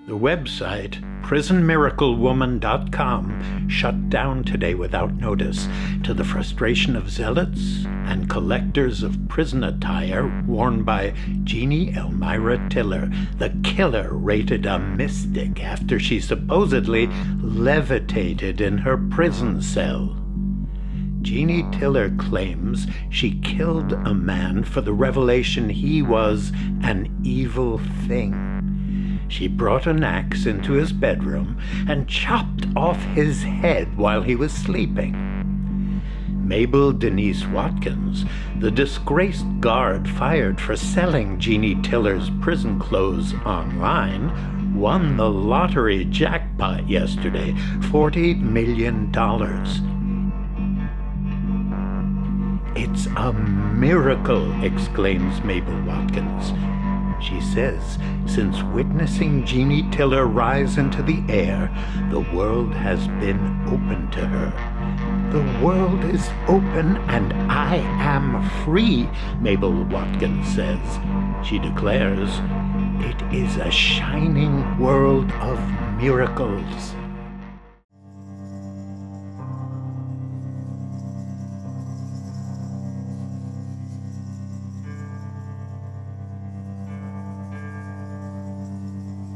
The website, prisonmiraclewoman.com, shut down today without notice, to the frustration of zealots and collectors of prison attire worn by Jeannie Elmira Tiller, the killer rated a mystic after she supposedly levitated in her prison cell. Jeannie Tiller claims she killed a man for the revelation he was an evil thing. She brought an axe into his bedroom and chopped off his head while he was sleeping. Mabel Denise Watkins, the disgraced guard fired for selling Jeannie Tiller's prison clothes online, won the lottery jackpot yesterday, $40 million. "It's a miracle," exclaims Mabel Watkins. She says, since witnessing Jeannie Tiller rise into the air, the world has been open to her. "The world is open and I am free," Mabel Watkins says. She declares, "It is a shining world of miracles."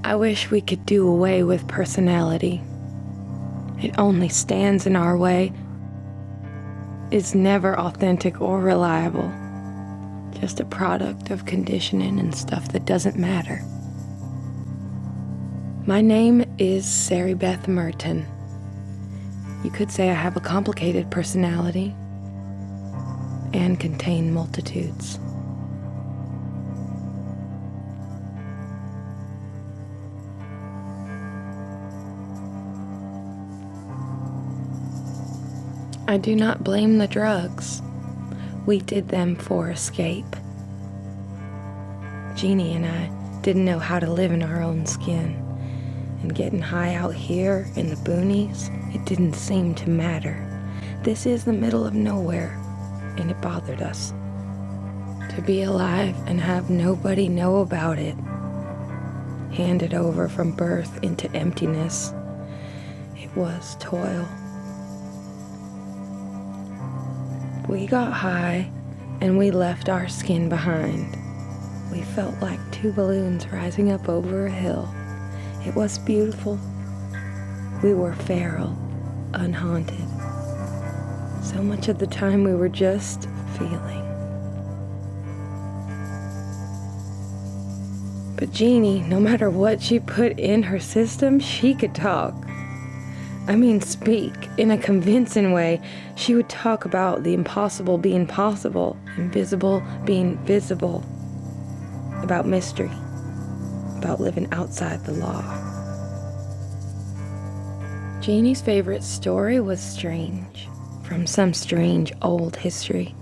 I wish we could do away with personality. It only stands in our way. It's never authentic or reliable. Just a product of conditioning and stuff that doesn't matter. My name is Sari Beth Merton. You could say I have a complicated personality and contain multitudes. I do not blame the drugs. We did them for escape. Jeannie and I didn't know how to live in our own skin, and getting high out here in the boonies, it didn't seem to matter. This is the middle of nowhere, and it bothered us. To be alive and have nobody know about it, handed over from birth into emptiness, it was toil. We got high, and we left our skin behind. We felt like two balloons rising up over a hill. It was beautiful. We were feral, unhaunted. So much of the time we were just feeling. But Jeannie, no matter what she put in her system, she could talk. I mean, speak in a convincing way. She would talk about the impossible being possible, invisible being visible, about mystery, about living outside the law. Jeannie's favorite story was strange, from some strange old history,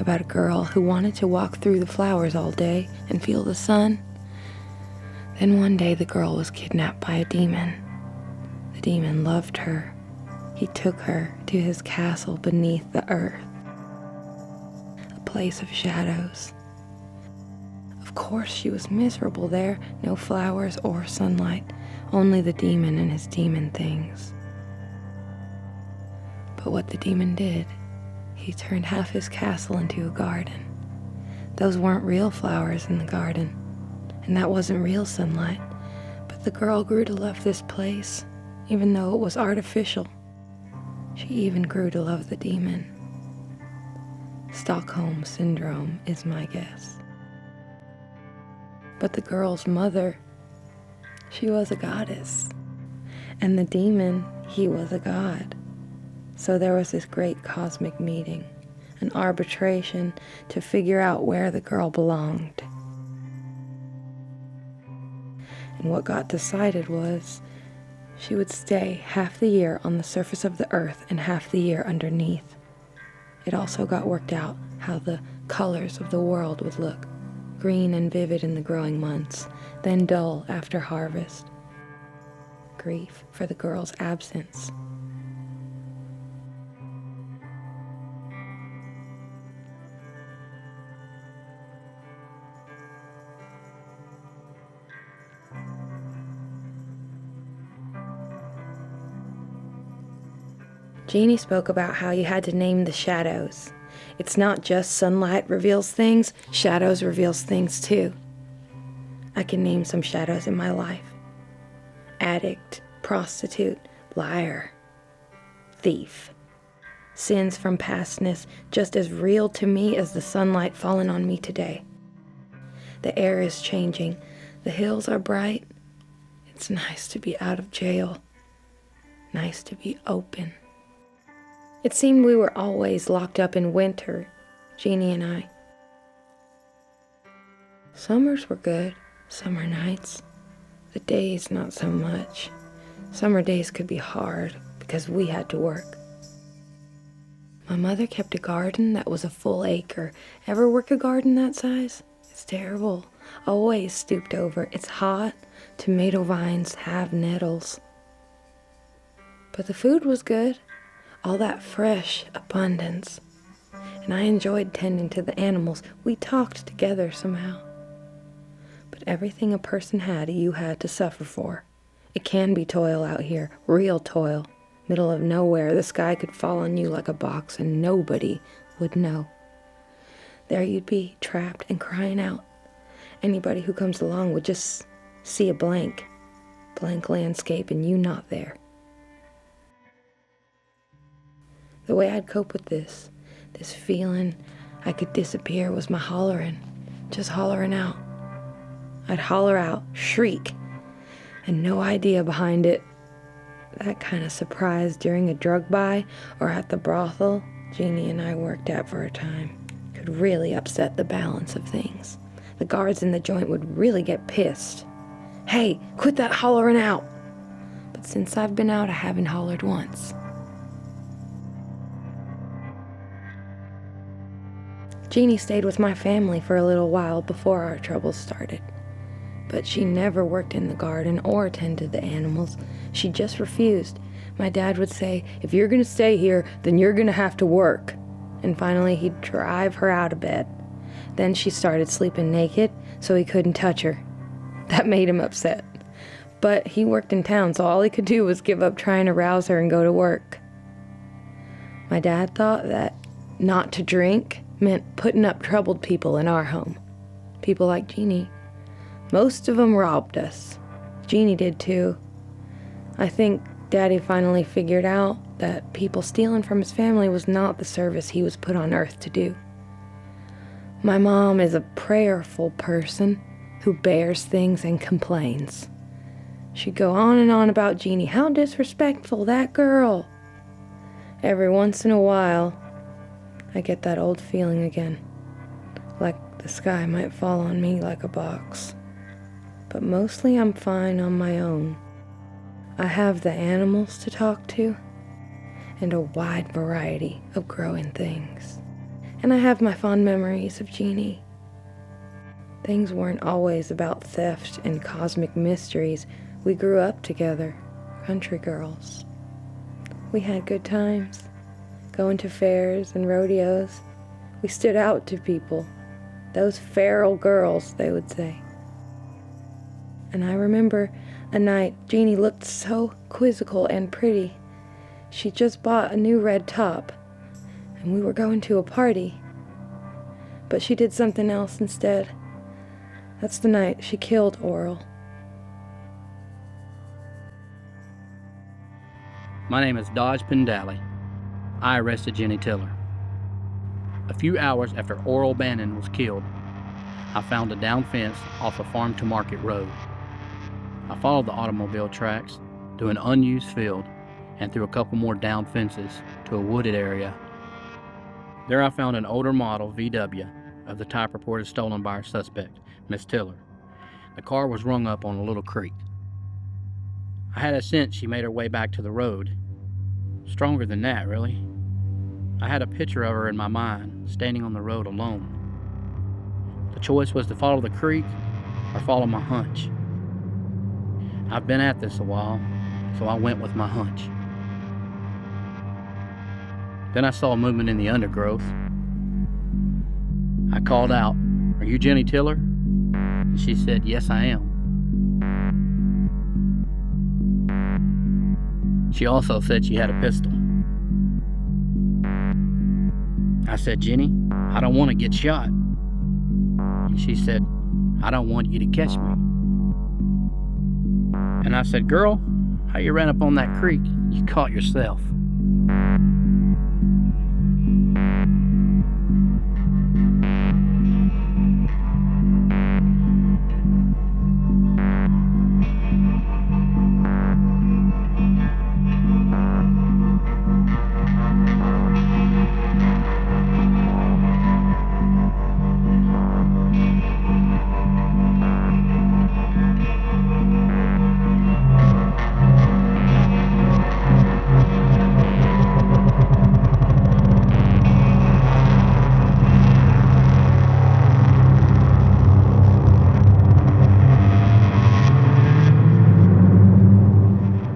about a girl who wanted to walk through the flowers all day and feel the sun. Then one day the girl was kidnapped by a demon. The demon loved her. He took her to his castle beneath the earth, a place of shadows. Of course she was miserable there, no flowers or sunlight, only the demon and his demon things. But what the demon did, he turned half his castle into a garden. Those weren't real flowers in the garden, and that wasn't real sunlight, but the girl grew to love this place, even though it was artificial. She even grew to love the demon. Stockholm Syndrome is my guess. But the girl's mother, she was a goddess. And the demon, he was a god. So there was this great cosmic meeting, an arbitration to figure out where the girl belonged. And what got decided was she would stay half the year on the surface of the earth and half the year underneath. It also got worked out how the colors of the world would look, green and vivid in the growing months, then dull after harvest. Grief for the girl's absence. Jeannie spoke about how you had to name the shadows. It's not just sunlight reveals things, shadows reveals things too. I can name some shadows in my life. Addict, prostitute, liar, thief. Sins from pastness just as real to me as the sunlight falling on me today. The air is changing. The hills are bright. It's nice to be out of jail. Nice to be open. It seemed we were always locked up in winter, Jeannie and I. Summers were good, summer nights. The days, not so much. Summer days could be hard because we had to work. My mother kept a garden that was a full acre. Ever work a garden that size? It's terrible. Always stooped over. It's hot. Tomato vines have nettles. But the food was good. All that fresh abundance. And I enjoyed tending to the animals. We talked together somehow. But everything a person had, you had to suffer for. It can be toil out here, real toil. Middle of nowhere, the sky could fall on you like a box and nobody would know. There you'd be, trapped and crying out. Anybody who comes along would just see a blank landscape and you not there. The way I'd cope with this feeling I could disappear was my hollering, just hollering out. I'd holler out, shriek, and no idea behind it. That kind of surprise during a drug buy or at the brothel Jeannie and I worked at for a time could really upset the balance of things. The guards in the joint would really get pissed. Hey, quit that hollering out! But since I've been out, I haven't hollered once. Jeannie stayed with my family for a little while before our troubles started. But she never worked in the garden or tended the animals. She just refused. My dad would say, if you're going to stay here, then you're going to have to work. And finally, he'd drive her out of bed. Then she started sleeping naked, so he couldn't touch her. That made him upset. But he worked in town, so all he could do was give up trying to rouse her and go to work. My dad thought that not to drink meant putting up troubled people in our home. People like Jeannie. Most of them robbed us. Jeannie did too. I think Daddy finally figured out that people stealing from his family was not the service he was put on earth to do. My mom is a prayerful person who bears things and complains. She'd go on and on about Jeannie. How disrespectful, that girl. Every once in a while, I get that old feeling again, like the sky might fall on me like a box. But mostly I'm fine on my own. I have the animals to talk to, and a wide variety of growing things. And I have my fond memories of Jeannie. Things weren't always about theft and cosmic mysteries. We grew up together, country girls. We had good times, going to fairs and rodeos. We stood out to people. Those feral girls, they would say. And I remember a night Jeannie looked so quizzical and pretty. She just bought a new red top, and we were going to a party. But she did something else instead. That's the night she killed Oral. My name is Dodge Pendally. I arrested Jenny Tiller. A few hours after Oral Bannon was killed, I found a down fence off a farm to market road. I followed the automobile tracks to an unused field and through a couple more down fences to a wooded area. There I found an older model VW of the type reported stolen by our suspect, Miss Tiller. The car was rung up on a little creek. I had a sense she made her way back to the road. Stronger than that, really. I had a picture of her in my mind, standing on the road alone. The choice was to follow the creek or follow my hunch. I've been at this a while, so I went with my hunch. Then I saw movement in the undergrowth. I called out, "Are you Jenny Tiller?" And she said, "Yes, I am." She also said she had a pistol. I said, Jenny, I don't want to get shot. And she said, I don't want you to catch me. And I said, girl, how you ran up on that creek? You caught yourself.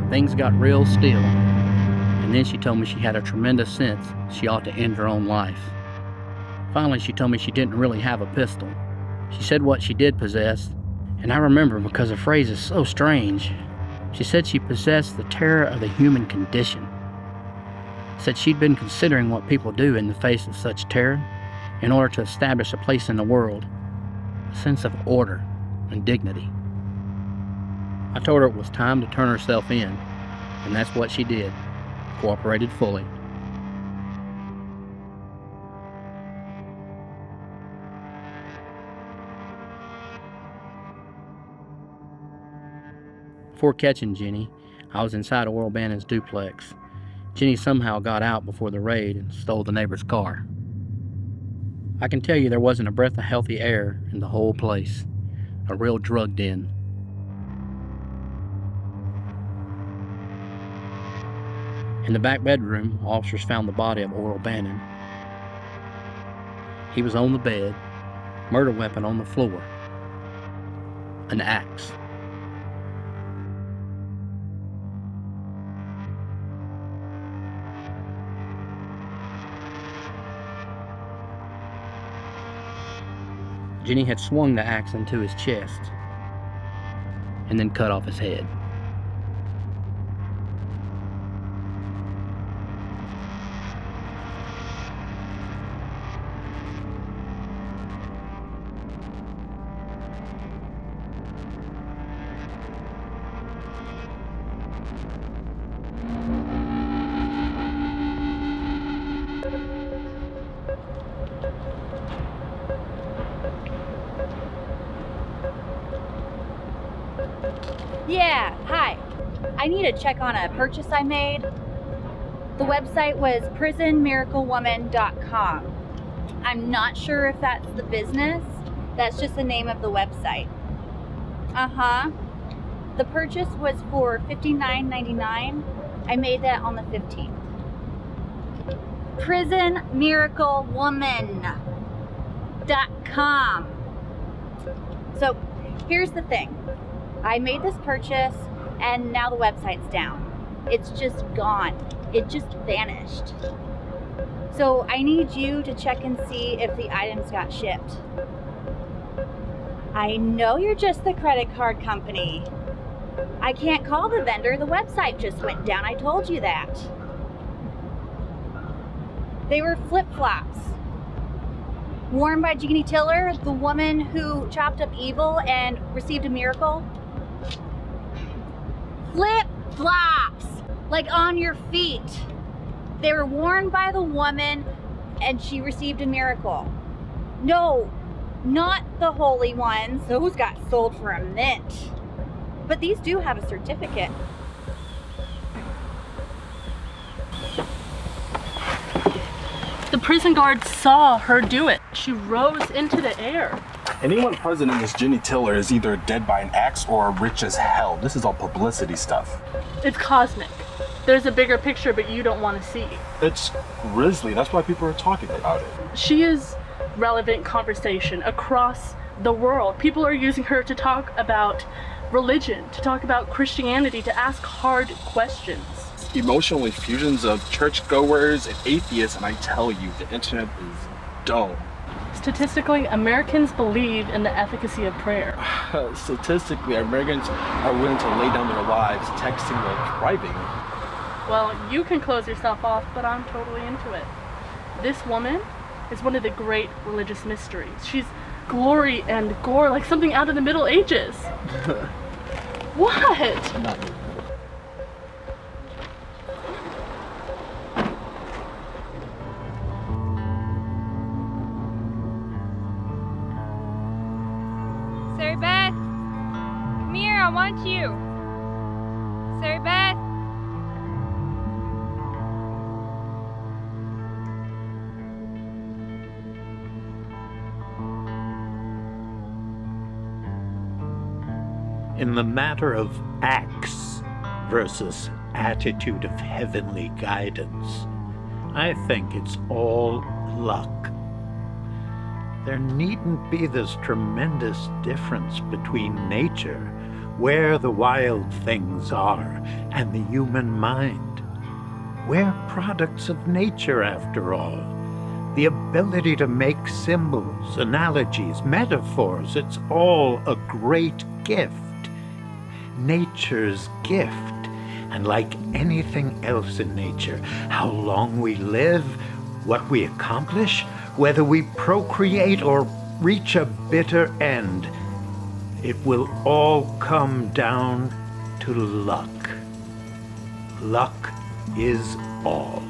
Things got real still, and then she told me she had a tremendous sense she ought to end her own life. Finally, she told me she didn't really have a pistol. She said what she did possess, and I remember because the phrase is so strange. She said she possessed the terror of the human condition. Said she'd been considering what people do in the face of such terror in order to establish a place in the world, a sense of order and dignity. I told her it was time to turn herself in, and that's what she did, cooperated fully. Before catching Jenny, I was inside Oral Bannon's duplex. Jenny somehow got out before the raid and stole the neighbor's car. I can tell you there wasn't a breath of healthy air in the whole place, a real drug den. In the back bedroom, officers found the body of Oral Bannon. He was on the bed, murder weapon on the floor, an axe. Jenny had swung the axe into his chest and then cut off his head. Yeah, hi. I need to check on a purchase I made. The website was prisonmiraclewoman.com. I'm not sure if that's the business. That's just the name of the website. Uh-huh. The purchase was for $59.99. I made that on the 15th. prisonmiraclewoman.com. So, here's the thing. I made this purchase and now the website's down. It's just gone. It just vanished. So I need you to check and see if the items got shipped. I know you're just the credit card company. I can't call the vendor. The website just went down. I told you that. They were flip-flops. Worn by Jeannie Tiller, the woman who chopped up evil and received a miracle. Flip-flops, like on your feet. They were worn by the woman and she received a miracle. No, not the holy ones. Those got sold for a mint. But these do have a certificate. The prison guards saw her do it. She rose into the air. Anyone present in this Jeannie Tiller is either dead by an axe or rich as hell. This is all publicity stuff. It's cosmic. There's a bigger picture, but you don't want to see. It's grisly. That's why people are talking about it. She is relevant conversation across the world. People are using her to talk about religion, to talk about Christianity, to ask hard questions. Emotional infusions of churchgoers and atheists, and I tell you, the internet is dull. Statistically, Americans believe in the efficacy of prayer. Statistically, Americans are willing to lay down their lives texting or driving. Well, you can close yourself off, but I'm totally into it. This woman is one of the great religious mysteries. She's glory and gore, like something out of the Middle Ages. What? Not me. Sarah Beth, come here, I want you. Sarah Beth. In the matter of acts versus attitude of heavenly guidance, I think it's all luck. There needn't be this tremendous difference between nature, where the wild things are, and the human mind. We're products of nature, after all. The ability to make symbols, analogies, metaphors, it's all a great gift. Nature's gift. And like anything else in nature, how long we live, what we accomplish, whether we procreate or reach a bitter end, it will all come down to luck. Luck is all.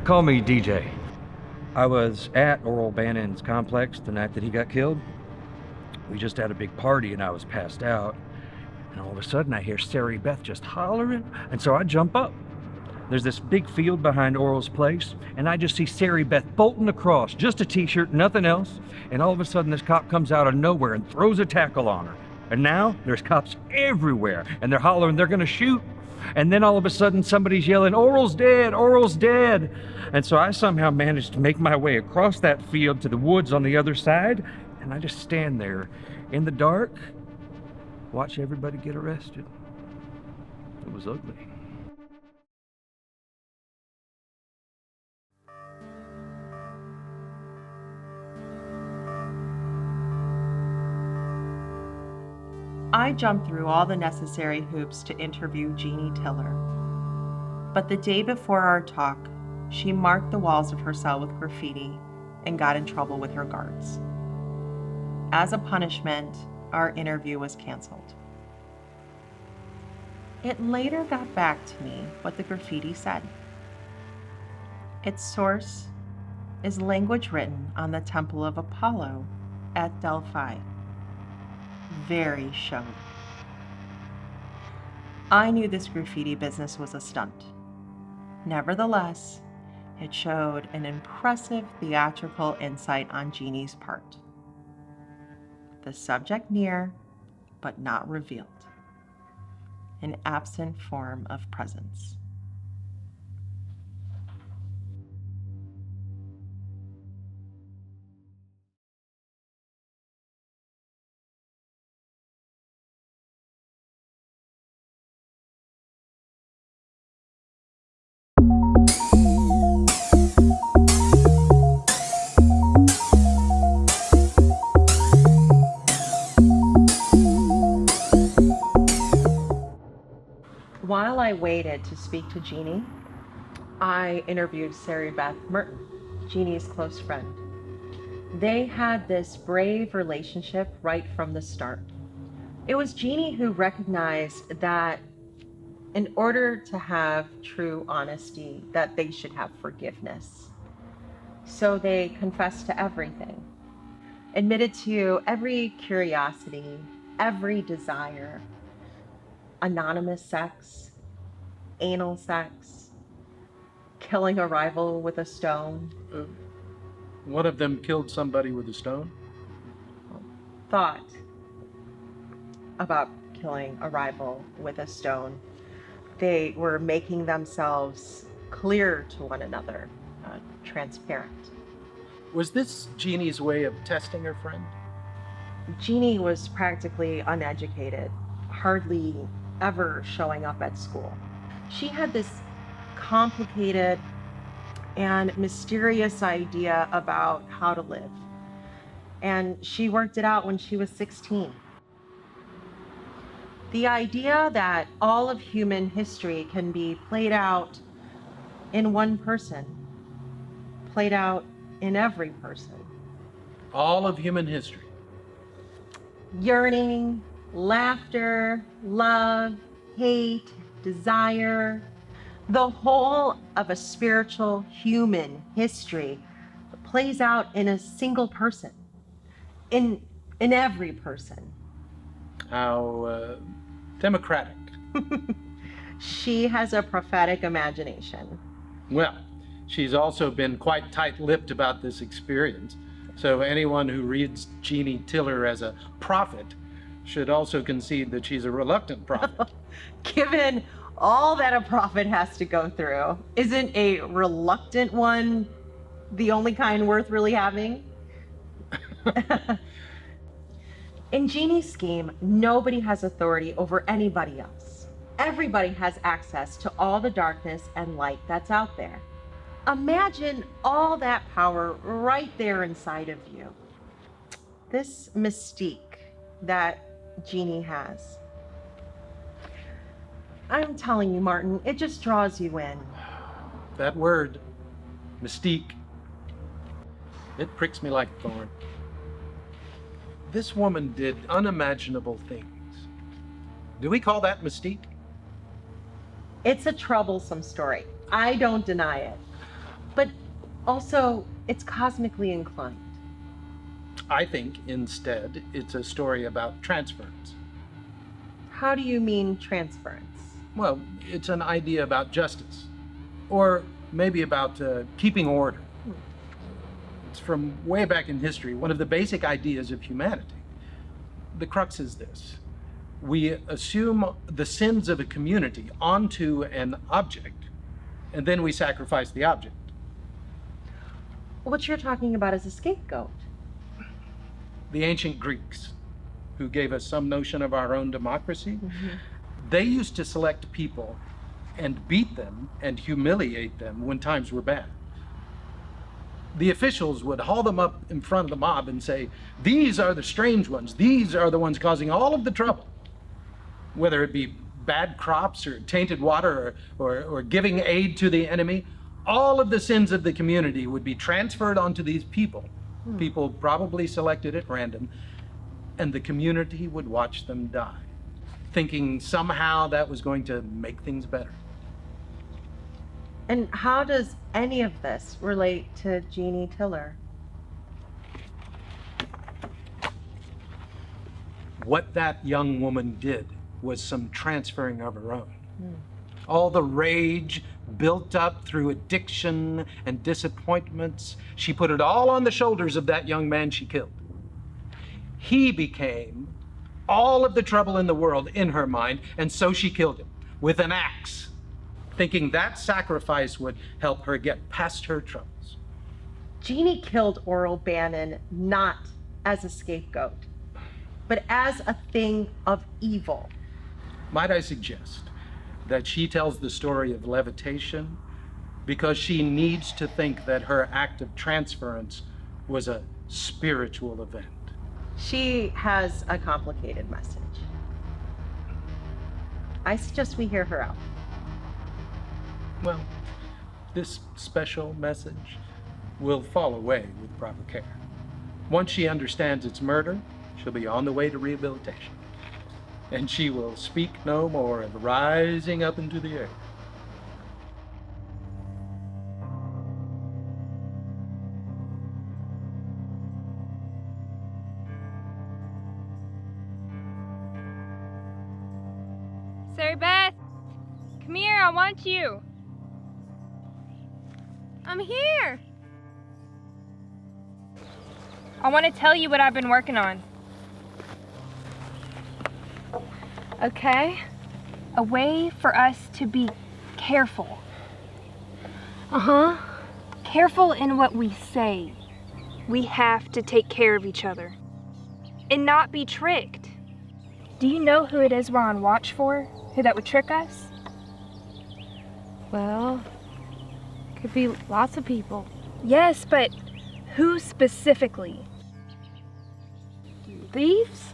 Call me DJ. I was at Oral Bannon's complex the night that he got killed. We just had a big party and I was passed out. And all of a sudden I hear Sarah Beth just hollering, and so I jump up. There's this big field behind Oral's place, and I just see Sarah Beth bolting across, just a t-shirt, nothing else. And all of a sudden this cop comes out of nowhere and throws a tackle on her. And now there's cops everywhere, and they're hollering they're gonna shoot. And then all of a sudden somebody's yelling, "Oral's dead, Oral's dead." And so I somehow managed to make my way across that field to the woods on the other side, and I just stand there in the dark, watch everybody get arrested. It was ugly. I jumped through all the necessary hoops to interview Jeannie Tiller. But the day before our talk, she marked the walls of her cell with graffiti and got in trouble with her guards. As a punishment, our interview was canceled. It later got back to me what the graffiti said. Its source is language written on the Temple of Apollo at Delphi. Very showy. I knew this graffiti business was a stunt. Nevertheless, it showed an impressive theatrical insight on Jeannie's part. The subject near, but not revealed. An absent form of presence. While I waited to speak to Jeannie, I interviewed Sarah Beth Merton, Jeannie's close friend. They had this brave relationship right from the start. It was Jeannie who recognized that in order to have true honesty, that they should have forgiveness. So they confessed to everything, admitted to every curiosity, every desire, anonymous sex, anal sex, killing a rival with a stone. One of them killed somebody with a stone? Thought about killing a rival with a stone. They were making themselves clear to one another, transparent. Was this Jeannie's way of testing her friend? Jeannie was practically uneducated, hardly ever showing up at school. She had this complicated and mysterious idea about how to live. And she worked it out when she was 16. The idea that all of human history can be played out in one person, played out in every person. All of human history. Yearning, laughter, love, hate, desire, the whole of a spiritual human history plays out in a single person, in every person. How democratic. She has a prophetic imagination. Well, she's also been quite tight-lipped about this experience. So anyone who reads Jeannie Tiller as a prophet should also concede that she's a reluctant prophet. Given all that a prophet has to go through, isn't a reluctant one the only kind worth really having? In Jeannie's scheme, nobody has authority over anybody else. Everybody has access to all the darkness and light that's out there. Imagine all that power right there inside of you. This mystique that Jeannie has. I'm telling you, Martin, it just draws you in. That word, mystique, it pricks me like a thorn. This woman did unimaginable things. Do we call that mystique? It's a troublesome story. I don't deny it. But also, it's cosmically inclined. I think, instead, it's a story about transference. How do you mean transference? Well, it's an idea about justice. Or maybe about keeping order. It's from way back in history, one of the basic ideas of humanity. The crux is this. We assume the sins of a community onto an object, and then we sacrifice the object. What you're talking about is a scapegoat. The ancient Greeks, who gave us some notion of our own democracy, they used to select people and beat them and humiliate them when times were bad. The officials would haul them up in front of the mob and say, "These are the strange ones. These are the ones causing all of the trouble." Whether it be bad crops or tainted water or giving aid to the enemy, all of the sins of the community would be transferred onto these people. People probably selected at random, and the community would watch them die, thinking somehow that was going to make things better. And how does any of this relate to Jeannie Tiller? What that young woman did was some transferring of her own. All the rage built up through addiction and disappointments, she put it all on the shoulders of that young man she killed. He became all of the trouble in the world in her mind, and so she killed him with an axe, thinking that sacrifice would help her get past her troubles. Jeannie killed Oral Bannon not as a scapegoat, but as a thing of evil. Might I suggest that she tells the story of levitation because she needs to think that her act of transference was a spiritual event. She has a complicated message. I suggest we hear her out. Well, this special message will fall away with proper care. Once she understands it's murder, she'll be on the way to rehabilitation. And she will speak no more of rising up into the air. Sarah Beth, come here, I want you. I'm here. I want to tell you what I've been working on. Okay? A way for us to be careful. Careful in what we say. We have to take care of each other and not be tricked. Do you know who it is we're on watch for? Who that would trick us? Well, could be lots of people. Yes, but who specifically? Thieves?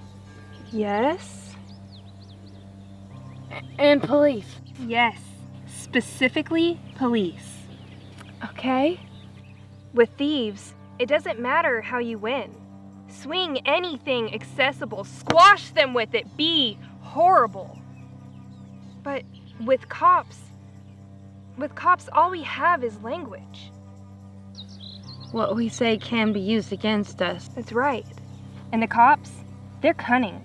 Yes. And police. Yes, specifically police. Okay. With thieves, it doesn't matter how you win. Swing anything accessible, squash them with it, be horrible. But with cops, all we have is language. What we say can be used against us. That's right. And the cops, they're cunning.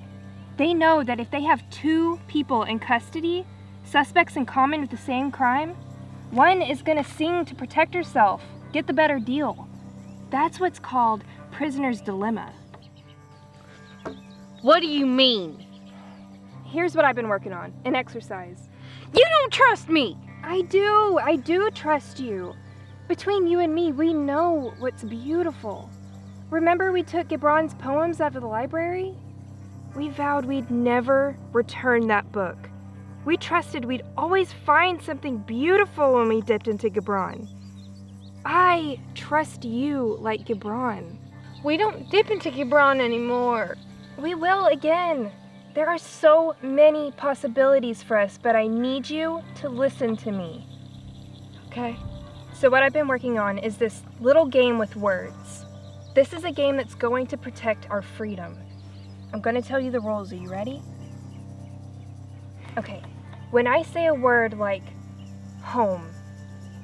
They know that if they have 2 people in custody, suspects in common with the same crime, one is gonna sing to protect herself, get the better deal. That's what's called prisoner's dilemma. What do you mean? Here's what I've been working on, an exercise. You don't trust me! I do trust you. Between you and me, we know what's beautiful. Remember we took Gibran's poems out of the library? We vowed we'd never return that book. We trusted we'd always find something beautiful when we dipped into Gibran. I trust you like Gibran. We don't dip into Gibran anymore. We will again. There are so many possibilities for us, but I need you to listen to me. Okay? So what I've been working on is this little game with words. This is a game that's going to protect our freedom. I'm going to tell you the rules. Are you ready? Okay. When I say a word like home,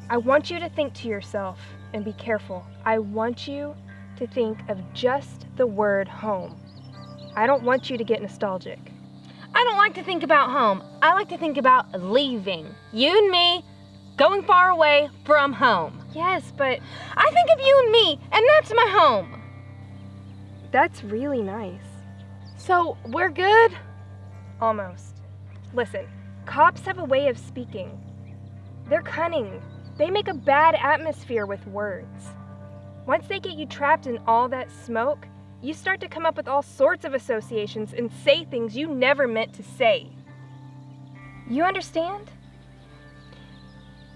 I want you to think to yourself, and be careful, I want you to think of just the word home. I don't want you to get nostalgic. I don't like to think about home. I like to think about leaving. You and me, going far away from home. Yes, but I think of you and me, and that's my home. That's really nice. So, we're good? Almost. Listen, cops have a way of speaking. They're cunning. They make a bad atmosphere with words. Once they get you trapped in all that smoke, you start to come up with all sorts of associations and say things you never meant to say. You understand?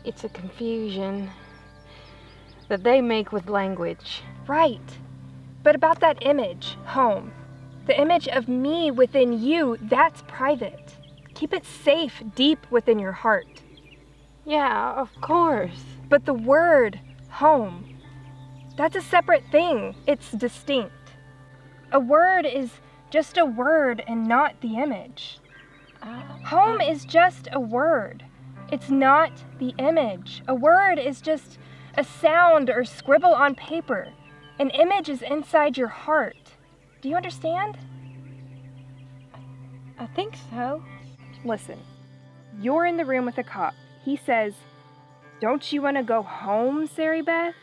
It's a confusion that they make with language. Right. But about that image, home, the image of me within you, that's private. Keep it safe deep within your heart. Yeah, of course. But the word, home, that's a separate thing. It's distinct. A word is just a word and not the image. Home is just a word. It's not the image. A word is just a sound or scribble on paper. An image is inside your heart. Do you understand? I think so. Listen, you're in the room with a cop. He says, "Don't you want to go home, Sari Beth?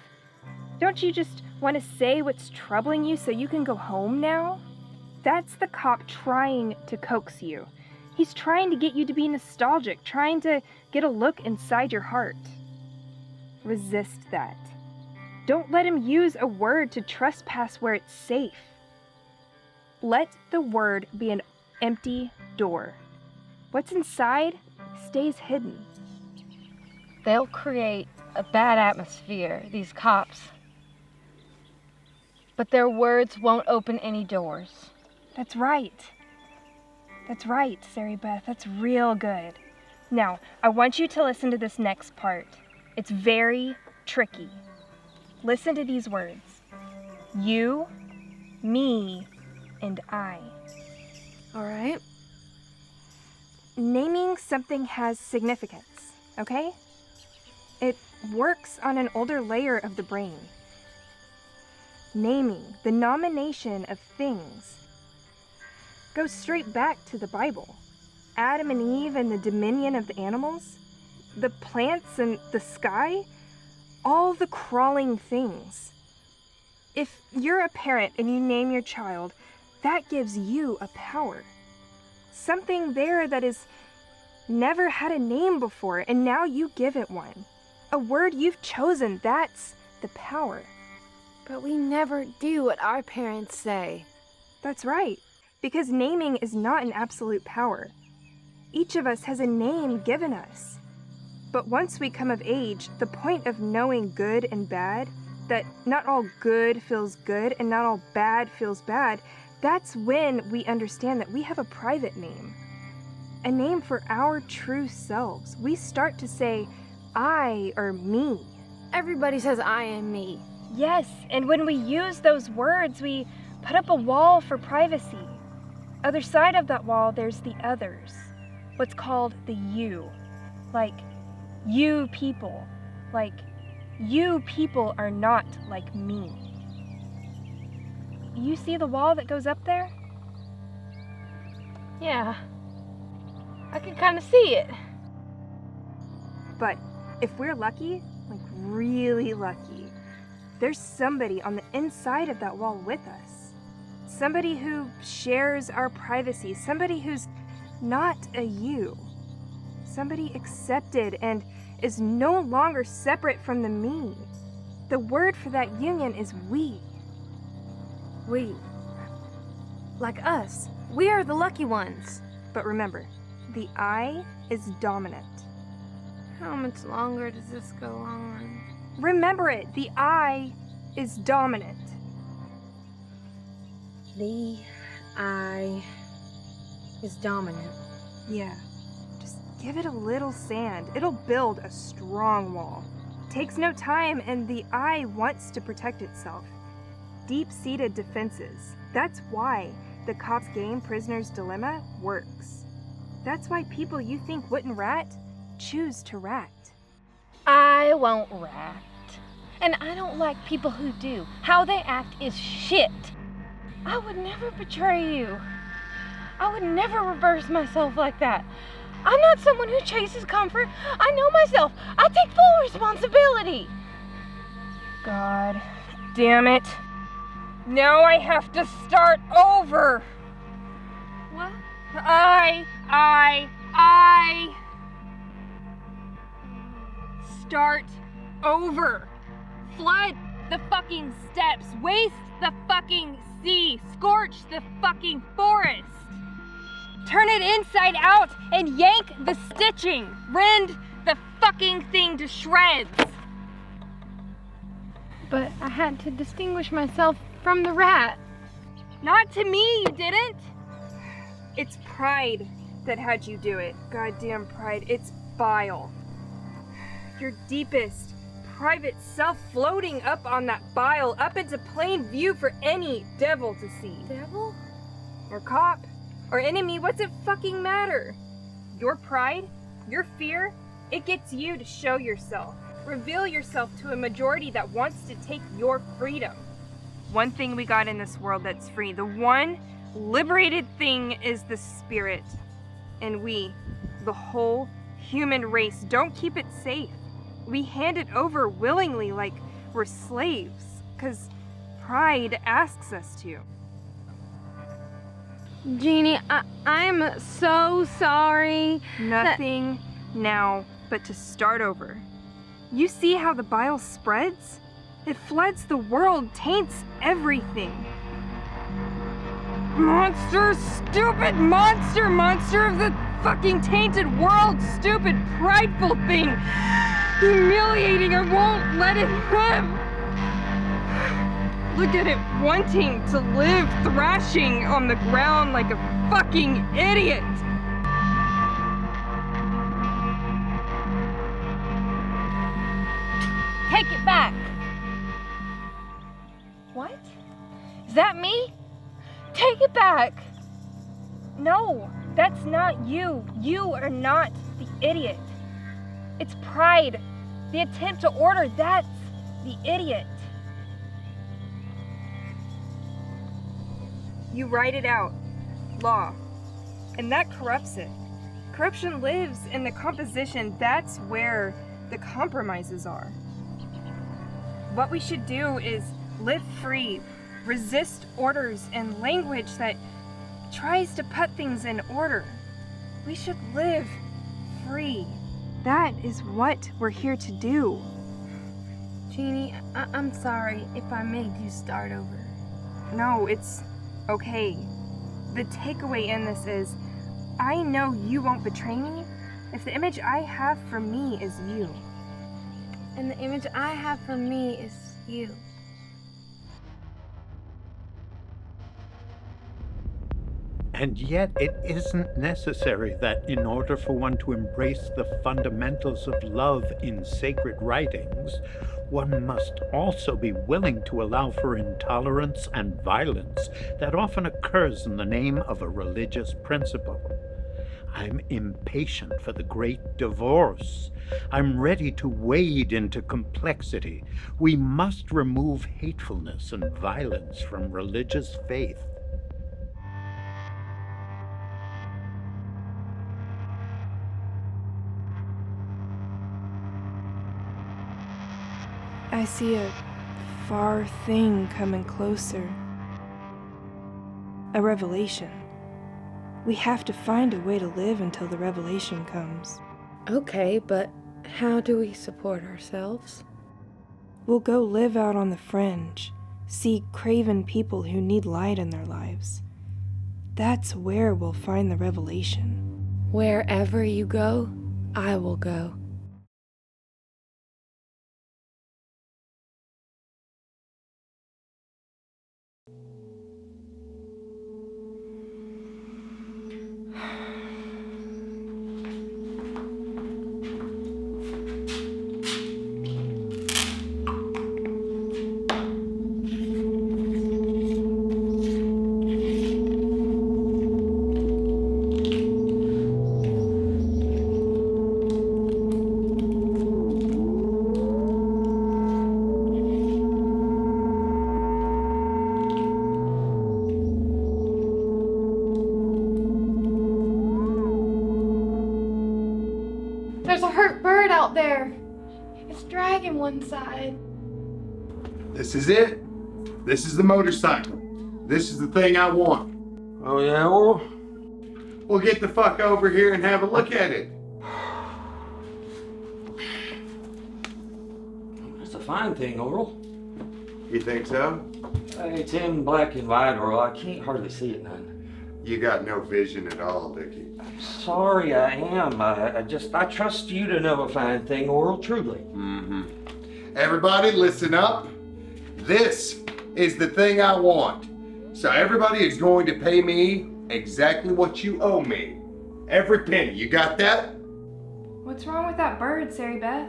Don't you just want to say what's troubling you so you can go home now?" That's the cop trying to coax you. He's trying to get you to be nostalgic, trying to get a look inside your heart. Resist that. Don't let him use a word to trespass where it's safe. Let the word be an empty door. What's inside stays hidden. They'll create a bad atmosphere, these cops. But their words won't open any doors. That's right. That's right, Sari Beth. That's real good. Now, I want you to listen to this next part. It's very tricky. Listen to these words. You, me, and I. All right. Naming something has significance, okay? It works on an older layer of the brain. Naming, the nomination of things, goes straight back to the Bible. Adam and Eve and the dominion of the animals, the plants and the sky, all the crawling things. If you're a parent and you name your child, that gives you a power. Something there that has never had a name before, and now you give it one. A word you've chosen, that's the power. But we never do what our parents say. That's right, because naming is not an absolute power. Each of us has a name given us. But once we come of age, the point of knowing good and bad, that not all good feels good and not all bad feels bad, that's when we understand that we have a private name. a name for our true selves. We start to say, I or me. Everybody says I and me. Yes, and when we use those words, we put up a wall for privacy. Other side of that wall, there's the others. What's called the you. Like, you people. Like, you people are not like me. You see the wall that goes up there? Yeah. I can kind of see it. But if we're lucky, like really lucky, there's somebody on the inside of that wall with us. Somebody who shares our privacy. Somebody who's not a you. Somebody accepted and is no longer separate from the me. The word for that union is we. We. Like us. We are the lucky ones. But remember, the I is dominant. How much longer does this go on? Remember it, the I is dominant. The I is dominant. Yeah, just give it a little sand. It'll build a strong wall. Takes no time, and the I wants to protect itself. Deep-seated defenses. That's why the cop's game Prisoner's Dilemma works. That's why people you think wouldn't rat choose to rat. I won't rat. And I don't like people who do. How they act is shit. I would never betray you. I would never reverse myself like that. I'm not someone who chases comfort. I know myself. I take full responsibility. God damn it. Now I have to start over. What? I start over. Flood the fucking steppes. Waste the fucking sea. Scorch the fucking forest. Turn it inside out and yank the stitching. Rend the fucking thing to shreds. But I had to distinguish myself from the rat. Not to me, you didn't. It's pride that had you do it. Goddamn pride. It's bile. Your deepest, private self floating up on that bile, up into plain view for any devil to see. Devil? Or cop, or enemy, what's it fucking matter? Your pride, your fear, it gets you to show yourself. Reveal yourself to a majority that wants to take your freedom. One thing we got in this world that's free, the one liberated thing is the spirit. And we, the whole human race, don't keep it safe. We hand it over willingly like we're slaves, because pride asks us to. Jeannie, I'm so sorry. Nothing now but to start over. You see how the bile spreads? It floods the world, taints everything. Monster, stupid monster, monster of the fucking tainted world, stupid, prideful thing. Humiliating, I won't let it live. Look at it wanting to live, thrashing on the ground like a fucking idiot. Take it back. What? Is that me? Take it back. No, that's not you. You are not the idiot. It's pride. The attempt to order, that's the idiot. You write it out. Law. And that corrupts it. Corruption lives in the composition. That's where the compromises are. What we should do is live free, resist orders and language that tries to put things in order. We should live free. That is what we're here to do. Jeannie, I'm sorry if I made you start over. No, it's okay. The takeaway in this is, I know you won't betray me if the image I have for me is you. And the image I have for me is you. And yet it isn't necessary that in order for one to embrace the fundamentals of love in sacred writings, one must also be willing to allow for intolerance and violence that often occurs in the name of a religious principle. I'm impatient for the great divorce. I'm ready to wade into complexity. We must remove hatefulness and violence from religious faith. I see a far thing coming closer. A revelation. We have to find a way to live until the revelation comes. Okay, but how do we support ourselves? We'll go live out on the fringe, see craven people who need light in their lives. That's where we'll find the revelation. Wherever you go, I will go. There's a hurt bird out there. It's dragging one side. This is it. This is the motorcycle. This is the thing I want. Oh, yeah, Oral? Well, get the fuck over here and have a look at it. It's a fine thing, Oral. You think so? It's in black and white, Oral. I can't hardly see it none. You got no vision at all, Dickie. Sorry, I am. I trust you to know a fine thing, Oral, truly. Mm-hmm. Everybody, listen up. This is the thing I want. So everybody is going to pay me exactly what you owe me. Every penny. You got that? What's wrong with that bird, Sari Beth?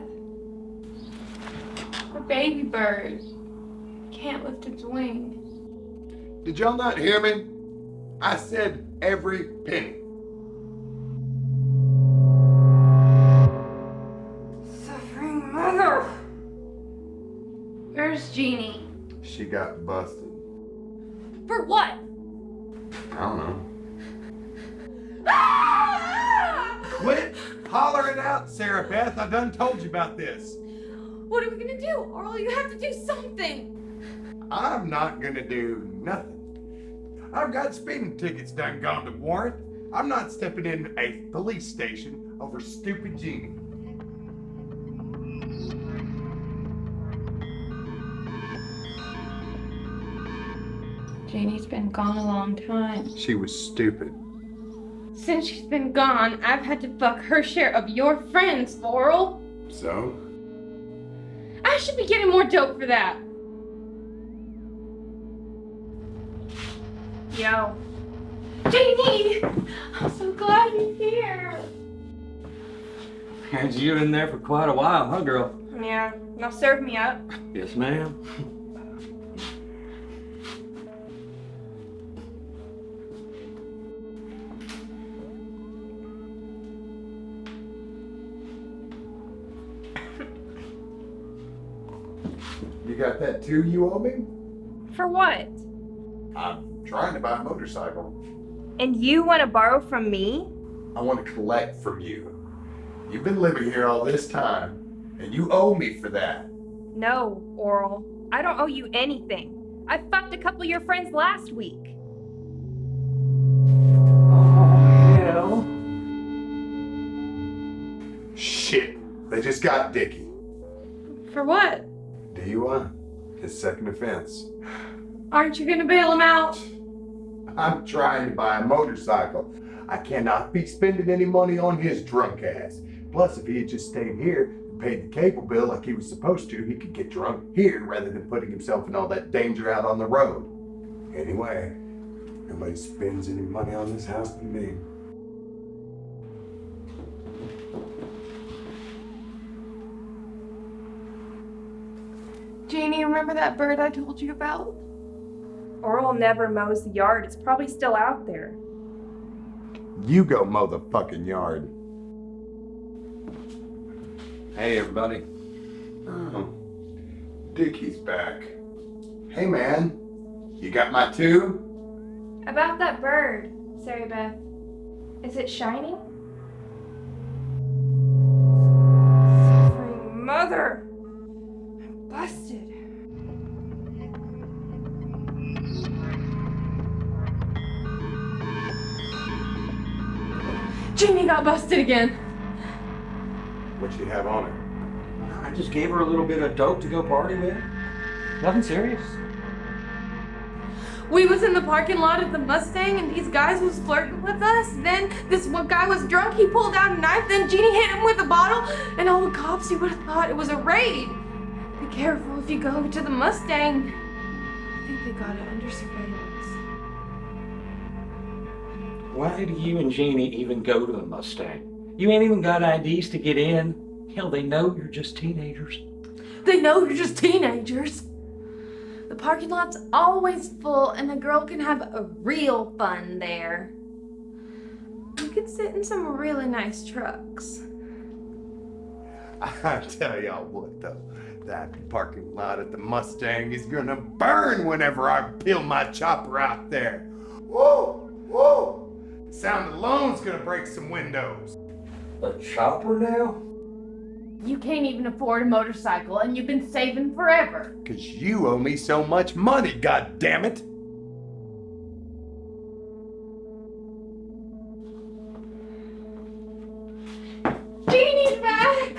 A baby bird. Can't lift its wing. Did y'all not hear me? I said every penny. Suffering mother! Where's Jeannie? She got busted. For what? I don't know. Quit hollering out, Sarah Beth. I done told you about this. What are we gonna do? Oral, you have to do something! I'm not gonna do nothing. I've got speeding tickets done gone to warrant. I'm not stepping in a police station over stupid Jeannie. Jeannie's been gone a long time. She was stupid. Since she's been gone, I've had to fuck her share of your friends, Oral. So? I should be getting more dope for that. Yo. Jeannie! I'm so glad you're here. Had you in there for quite a while, huh, girl? Yeah, now serve me up. Yes, ma'am. You got that too you owe me? For what? I'm trying to buy a motorcycle. And you want to borrow from me? I want to collect from you. You've been living here all this time, and you owe me for that. No, Oral. I don't owe you anything. I fucked a couple of your friends last week. Oh, hell. Shit. They just got Dickie. For what? DUI. His second offense. Aren't you gonna bail him out? I'm trying to buy a motorcycle. I cannot be spending any money on his drunk ass. Plus, if he had just stayed here and paid the cable bill like he was supposed to, he could get drunk here rather than putting himself in all that danger out on the road. Anyway, Nobody spends any money on this house but me. Jeannie, remember that bird I told you about? Oral never mows the yard. It's probably still out there. You go mow the fucking yard. Hey, everybody. Oh, Dickie's back. Hey, man. You got my tube? About that bird, Sarah Beth. Is it shining? Suffering mother! I'm busted. Jeannie got busted again. What'd she have on her? I just gave her a little bit of dope to go party with. Nothing serious. We was in the parking lot of the Mustang and these guys was flirting with us. Then this one guy was drunk, he pulled out a knife, then Jeannie hit him with a bottle, and all the cops, you would have thought it was a raid. Be careful if you go to the Mustang. I think they got it under surveillance. Why do you and Jeannie even go to the Mustang? You ain't even got IDs to get in. Hell, they know you're just teenagers. They know you're just teenagers. The parking lot's always full and the girl can have a real fun there. You could sit in some really nice trucks. I tell y'all what though, that parking lot at the Mustang is gonna burn whenever I peel my chopper out there. Whoa, whoa! The sound alone's gonna break some windows. A chopper now? You can't even afford a motorcycle and you've been saving forever. 'Cause you owe me so much money, goddammit! Jeannie's back!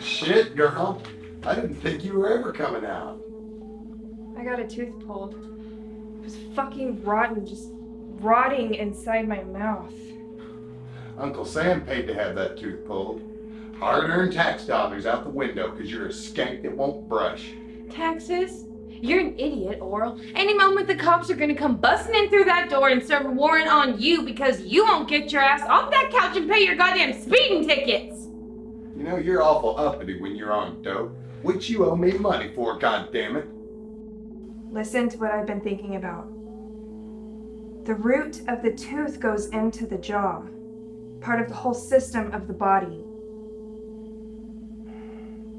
Shit, girl. I didn't think you were ever coming out. I got a tooth pulled. It was fucking rotten, just rotting inside my mouth. Uncle Sam paid to have that tooth pulled. Hard-earned tax dollars out the window because you're a skank that won't brush. Taxes? You're an idiot, Oral. Any moment the cops are gonna come busting in through that door and serve a warrant on you because you won't get your ass off that couch and pay your goddamn speeding tickets. You know, you're awful uppity when you're on dope, which you owe me money for, goddammit. Listen to what I've been thinking about. The root of the tooth goes into the jaw, part of the whole system of the body.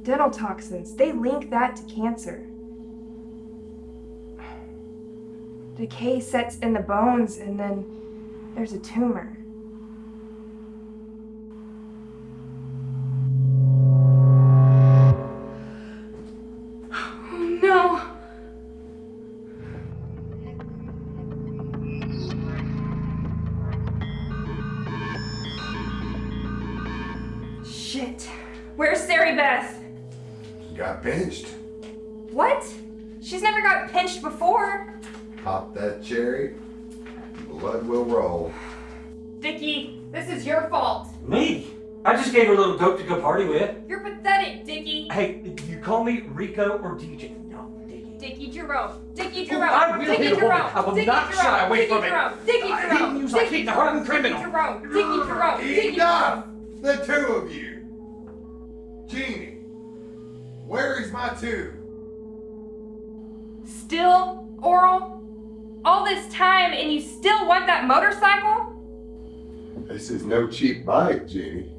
Dental toxins, they link that to cancer. Decay sets in the bones and then there's a tumor. Oh no! Shit. Where's Sarah Beth? Got pinched. What? She's never got pinched before. Pop that cherry, blood will roll. Dickie, this is your fault. Me? I just gave her a little dope to go party with. You're pathetic, Dickie. Hey, you call me Rico or DJ? No, Dickie. Dickie Jerome. Dickie Oh, Jerome. I will Dickie hit a woman. Jerome. I will Dickie not Jerome. shy away Dickie from it. Jerome. Dickie I Jerome. didn't use like Dickie hitting a hardened Jerome. criminal. Dickie Jerome. Dickie Jerome. Dickie Enough! The two of you. Jeannie, where is my tube? Still, Oral? All this time and you still want that motorcycle? This is no cheap bike, Jeannie.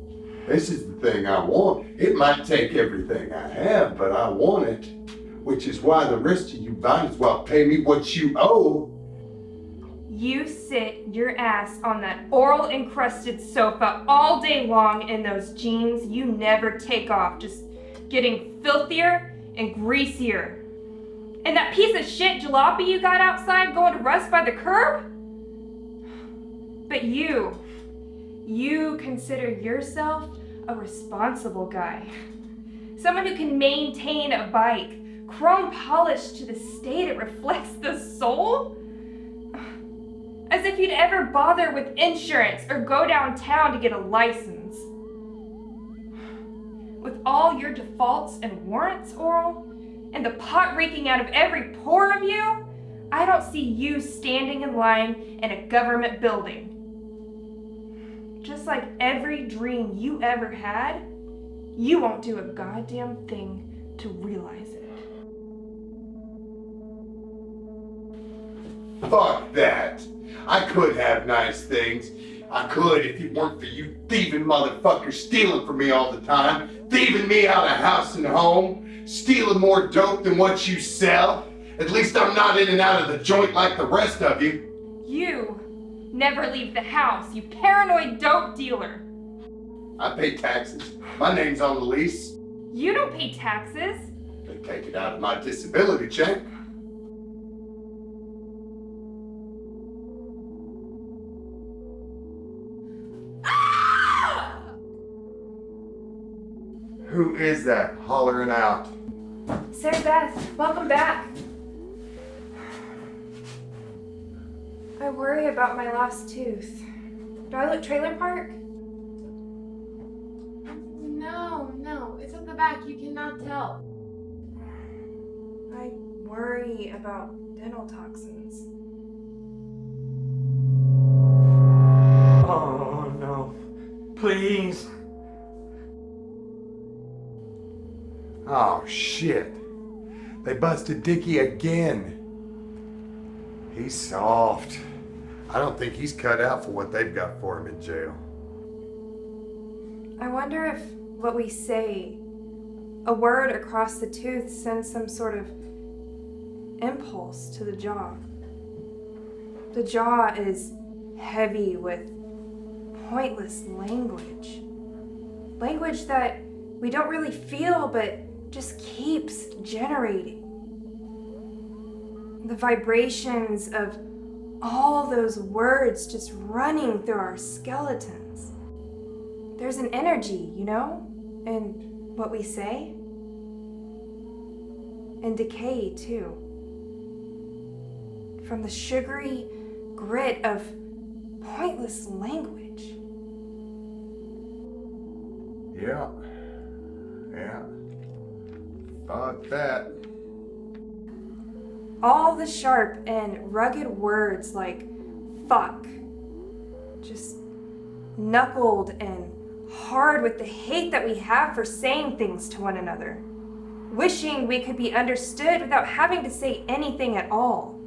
This is the thing I want. It might take everything I have, but I want it. Which is why the rest of you might as well pay me what you owe. You sit your ass on that oral-encrusted sofa all day long in those jeans you never take off, just getting filthier and greasier. And that piece of shit jalopy you got outside going to rust by the curb? But you consider yourself a responsible guy. Someone who can maintain a bike, chrome polished to the state it reflects the soul? As if you'd ever bother with insurance or go downtown to get a license. With all your defaults and warrants, Oral, and the pot reeking out of every pore of you, I don't see you standing in line in a government building. Just like every dream you ever had, you won't do a goddamn thing to realize it. Fuck that. I could have nice things. I could if it weren't for you thieving motherfuckers stealing from me all the time, thieving me out of house and home, stealing more dope than what you sell. At least I'm not in and out of the joint like the rest of you. You never leave the house, you paranoid dope dealer. I pay taxes. My name's on the lease. You don't pay taxes. They take it out of my disability check. Who is that hollering out? Sarah Beth, welcome back. I worry about my lost tooth. Do I look trailer park? No, it's at the back. You cannot tell. I worry about dental toxins. Oh no. Please. Oh shit. They busted Dickie again. He's soft. I don't think he's cut out for what they've got for him in jail. I wonder if what we say, a word across the tooth, sends some sort of impulse to the jaw. The jaw is heavy with pointless language. Language that we don't really feel but just keeps generating. The vibrations of all those words just running through our skeletons. There's an energy, you know, in what we say. And decay, too. From the sugary grit of pointless language. Yeah. Fuck that. All the sharp and rugged words like fuck, just knuckled and hard with the hate that we have for saying things to one another, wishing we could be understood without having to say anything at all.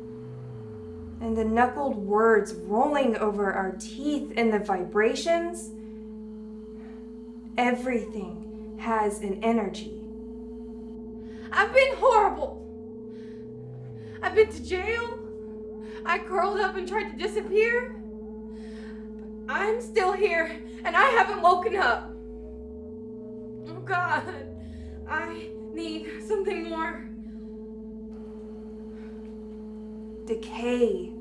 And the knuckled words rolling over our teeth and the vibrations, everything has an energy. I've been horrible. I've been to jail. I curled up and tried to disappear. But I'm still here, and I haven't woken up. Oh God, I need something more. Decay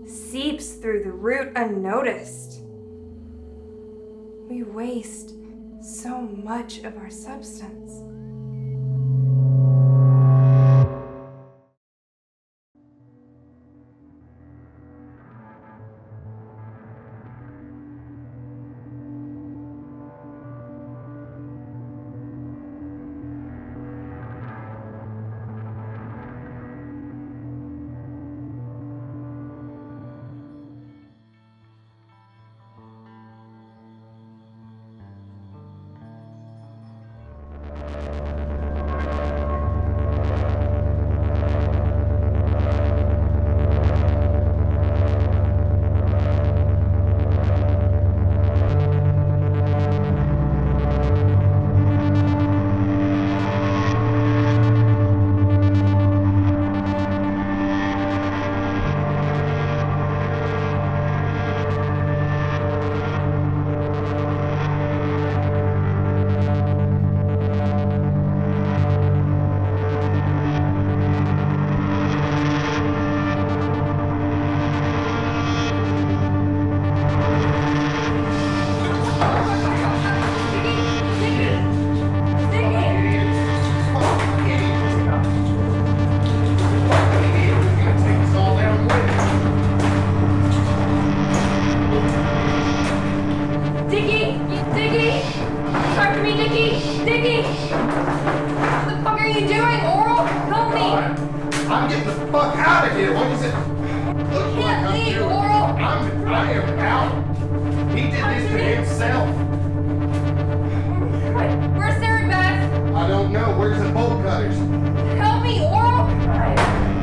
seeps through the root unnoticed. We waste so much of our substance. fuck out of here. What is it? Look like I'm leave, doing. Oral. I am out. He did this to himself. Where's Sarah Beth? I don't know. Where's the bolt cutters? Help me, Oral.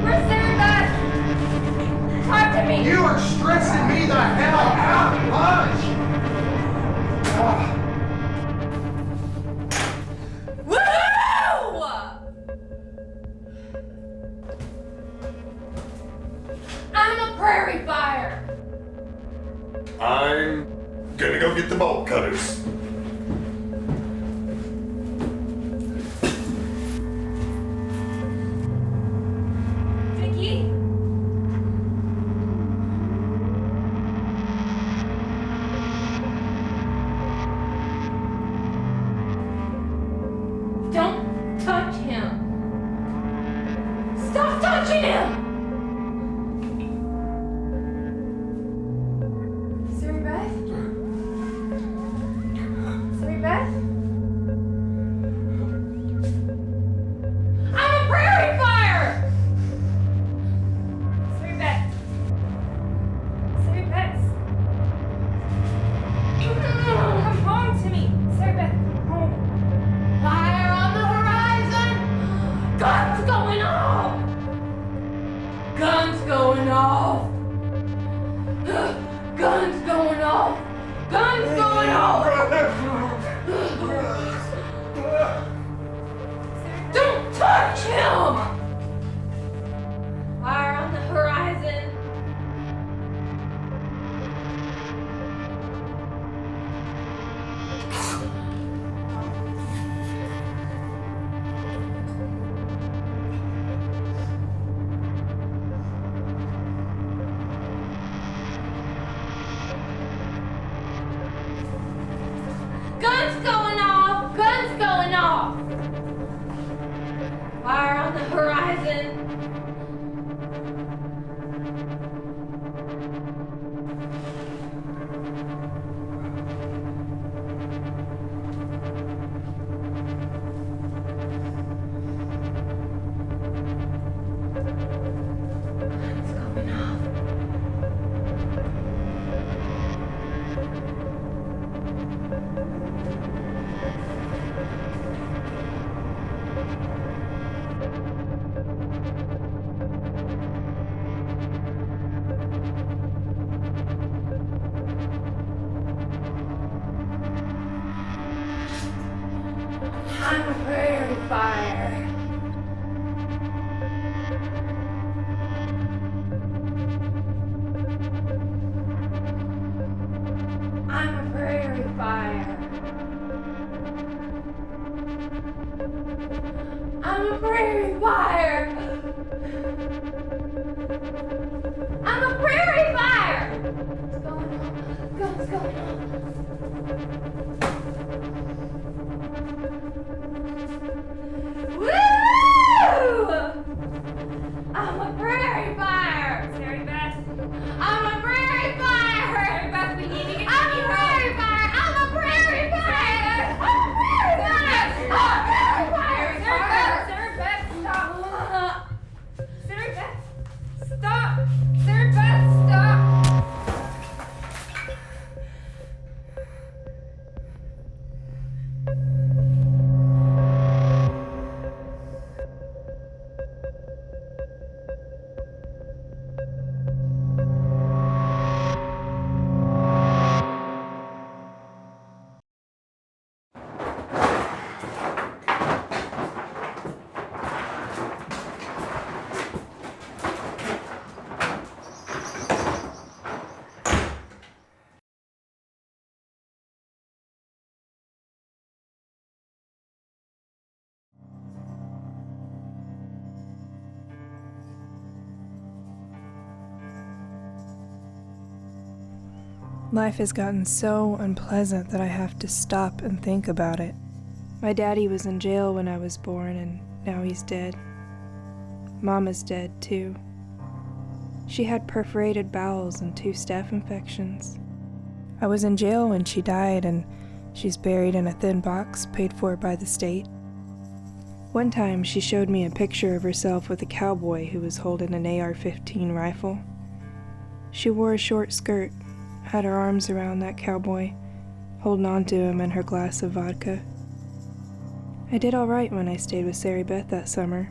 Where's Sarah Beth? Talk to me. You are stressing me the hell out. Hush. I'm a prairie fire. I'm gonna go get the bolt cutters. Vicky. Don't touch him. Stop touching him. Sarah Beth? Sarah Beth? I'm a prairie fire! Sarah Beth. Sarah Beth. Come home to me. Sarah Beth, come home. Fire on the horizon! Guns going off! Guns going off! Guns going off! Guns going off! Don't touch him! Fire on the horizon! Guns going off! Guns going off! Fire on the horizon! Guns going off. I'm a prairie fire. I'm a prairie fire. I'm a prairie fire. I'm a prairie fire. What's going on? Guns going on. Woo! I'm a prairie fire! Sarah Beth. I'm a prairie fire! Sarah Beth, we need to get I'm a prairie fire! I'm a prairie fire! I'm a prairie fire! I'm a prairie fire! Sarah Beth, stop! Sarah Beth, stop! Sarah Beth, stop! Life has gotten so unpleasant that I have to stop and think about it. My daddy was in jail when I was born, and now he's dead. Mama's dead, too. She had perforated bowels and 2 staph infections. I was in jail when she died, and she's buried in a thin box paid for by the state. One time, she showed me a picture of herself with a cowboy who was holding an AR-15 rifle. She wore a short skirt, had her arms around that cowboy, holding on to him and her glass of vodka. I did all right when I stayed with Sari Beth that summer.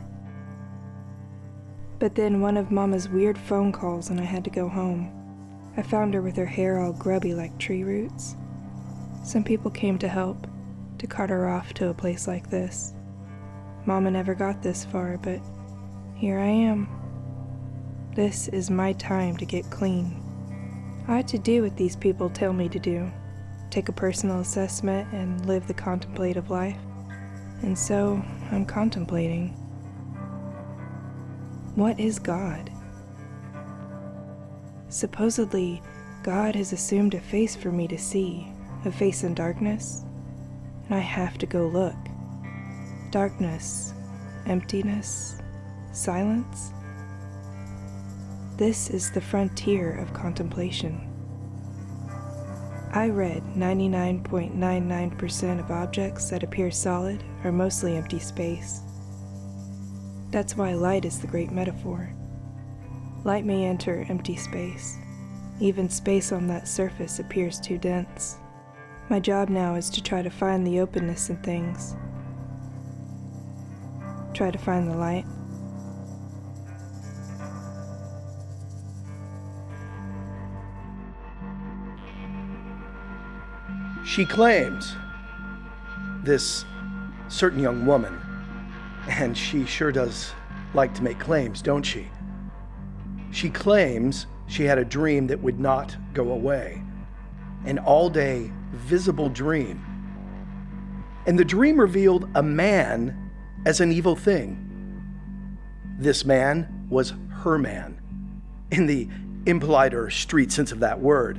But then one of Mama's weird phone calls and I had to go home. I found her with her hair all grubby like tree roots. Some people came to help, to cart her off to a place like this. Mama never got this far, but here I am. This is my time to get clean. I had to do what these people tell me to do, take a personal assessment and live the contemplative life. And so, I'm contemplating. What is God? Supposedly, God has assumed a face for me to see, a face in darkness, and I have to go look. Darkness, emptiness, silence. This is the frontier of contemplation. I read 99.99% of objects that appear solid are mostly empty space. That's why light is the great metaphor. Light may enter empty space. Even space on that surface appears too dense. My job now is to try to find the openness in things. Try to find the light. She claims, this certain young woman, and she sure does like to make claims, don't she? She claims she had a dream that would not go away, an all-day visible dream. And the dream revealed a man as an evil thing. This man was her man, in the impolite or street sense of that word.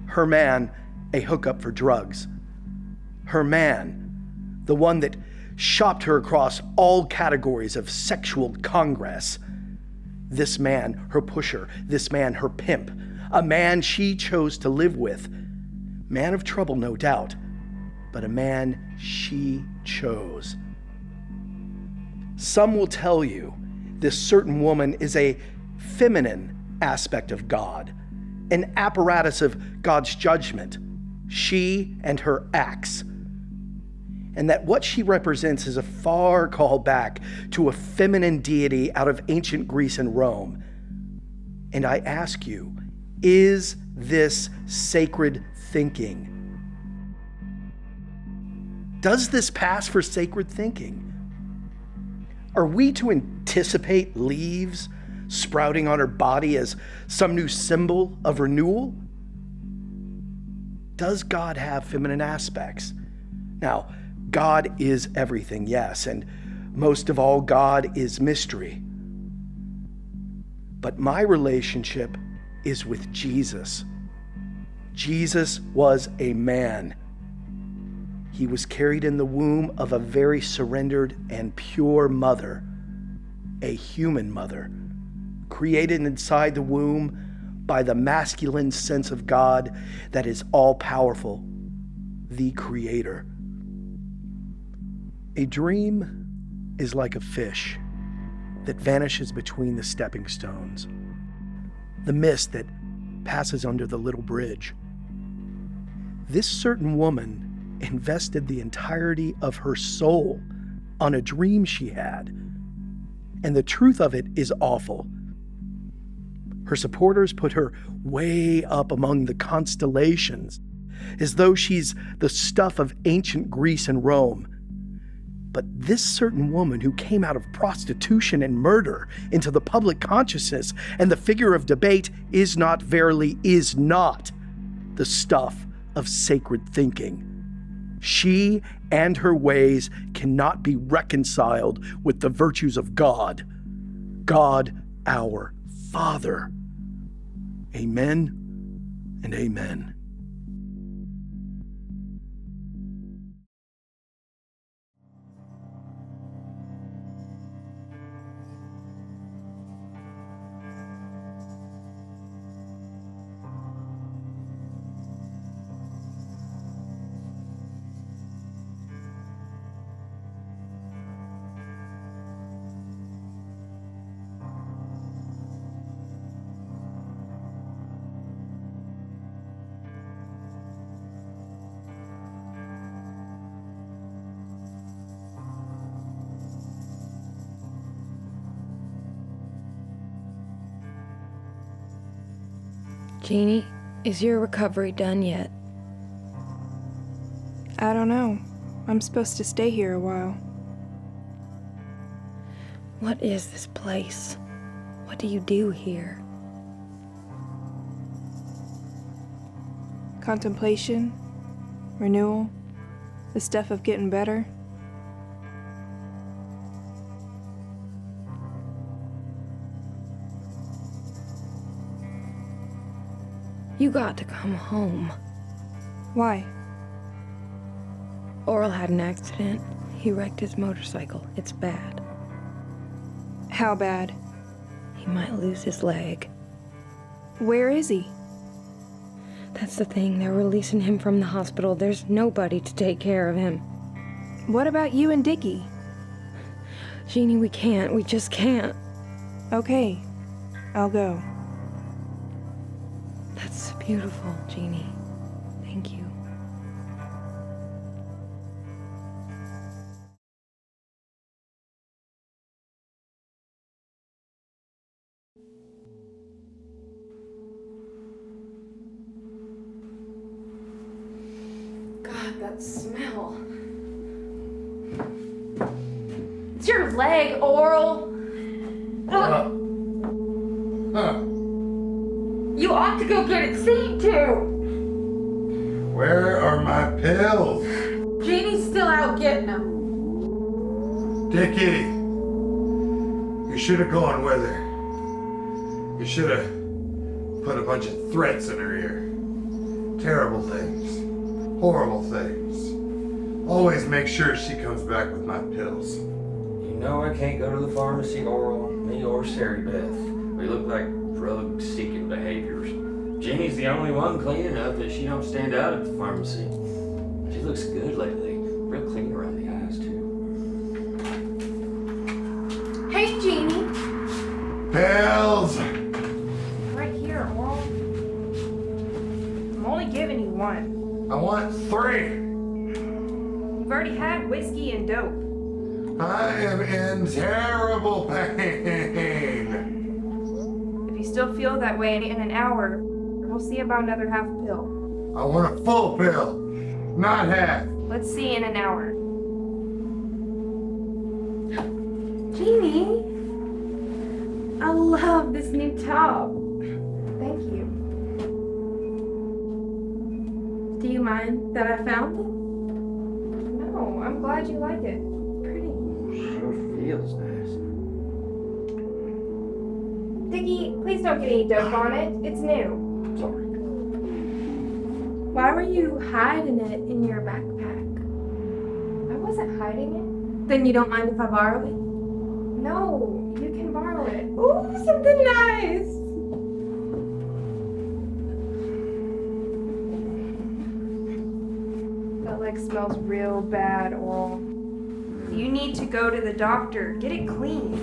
Her man, a hookup for drugs. Her man, the one that shopped her across all categories of sexual congress. This man, her pusher. This man, her pimp. A man she chose to live with. Man of trouble, no doubt, but a man she chose. Some will tell you this certain woman is a feminine aspect of God, an apparatus of God's judgment, she and her acts, and that what she represents is a far call back to a feminine deity out of ancient Greece and Rome. And I ask you, is this sacred thinking? Does this pass for sacred thinking? Are we to anticipate leaves sprouting on her body as some new symbol of renewal? Does God have feminine aspects? Now, God is everything, yes, and most of all, God is mystery. But my relationship is with Jesus. Jesus was a man. He was carried in the womb of a very surrendered and pure mother, a human mother, created inside the womb by the masculine sense of God that is all-powerful, the Creator. A dream is like a fish that vanishes between the stepping stones, the mist that passes under the little bridge. This certain woman invested the entirety of her soul on a dream she had, and the truth of it is awful. Her supporters put her way up among the constellations, as though she's the stuff of ancient Greece and Rome. But this certain woman who came out of prostitution and murder into the public consciousness and the figure of debate is not the stuff of sacred thinking. She and her ways cannot be reconciled with the virtues of God. God, our Father. Amen and amen. Jeannie, is your recovery done yet? I don't know. I'm supposed to stay here a while. What is this place? What do you do here? Contemplation, renewal, the stuff of getting better. You got to come home. Why? Oral had an accident. He wrecked his motorcycle. It's bad. How bad? He might lose his leg. Where is he? That's the thing. They're releasing him from the hospital. There's nobody to take care of him. What about you and Dickie? Jeannie, we can't. We just can't. Okay, I'll go. That's beautiful, Jeannie. Thank you. God, that smell. It's your leg, Oral. You ought to go get it seen to. Where are my pills? Jeannie's still out getting them. Dickie, you should have gone with her. You should have put a bunch of threats in her ear. Terrible things. Horrible things. Always make sure she comes back with my pills. You know I can't go to the pharmacy, Oral, me or Sarah Beth. We look like drug-seeking behaviors. Jeannie's the only one clean enough that she don't stand out at the pharmacy. She looks good lately. Real clean around the eyes, too. Hey, Jeannie. Pills! Right here, Oral. I'm only giving you one. I want 3. You've already had whiskey and dope. I am in terrible pain. If you still feel that way in an hour, we'll see about another half pill. I want a full pill, not half. Let's see in an hour. Jeannie, I love this new top. Thank you. Do you mind that I found it? No, I'm glad you like it. Pretty. Sure feels nice. Dickie, please don't get any dope on it. It's new. Sorry. Why were you hiding it in your backpack? I wasn't hiding it. Then you don't mind if I borrow it? No, you can borrow it. Ooh, something nice. That leg smells real bad, Oral. You need to go to the doctor. Get it clean.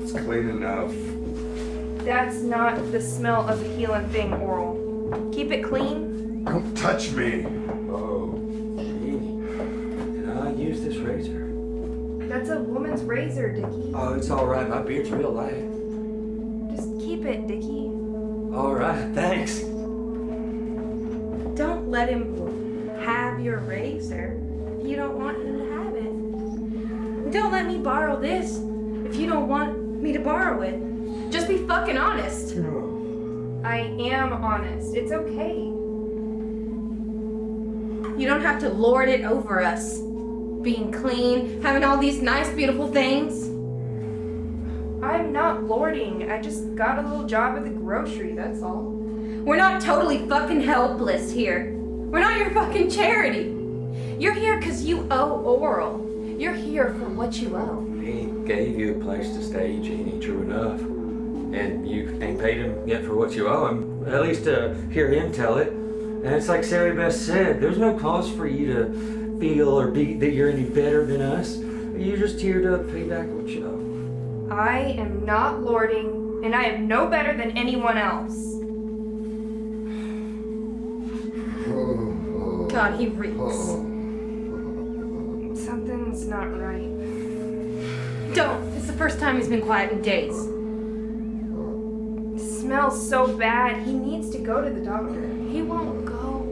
It's clean enough. That's not the smell of the healing thing, Oral. Keep it clean. Don't touch me. Oh, Jeannie. Can I use this razor? That's a woman's razor, Dickie. Oh, it's all right. My beard's real light. Just keep it, Dickie. All right, thanks. Don't let him have your razor if you don't want him to have it. Don't let me borrow this if you don't want me to borrow it. Just be fucking honest. I am honest. It's okay. You don't have to lord it over us. Being clean, having all these nice, beautiful things. I'm not lording. I just got a little job at the grocery, that's all. We're not totally fucking helpless here. We're not your fucking charity. You're here because you owe Oral. You're here for what you owe. He gave you a place to stay, Jeannie, true enough. And you ain't paid him yet for what you owe him, at least to hear him tell it. And it's like Sarah Beth said, there's no cause for you to feel or be that you're any better than us. You're just here to pay back what you owe. I am not lording, and I am no better than anyone else. God, he reeks. Something's not right. Don't. It's the first time he's been quiet in days. It smells so bad. He needs to go to the doctor. He won't go.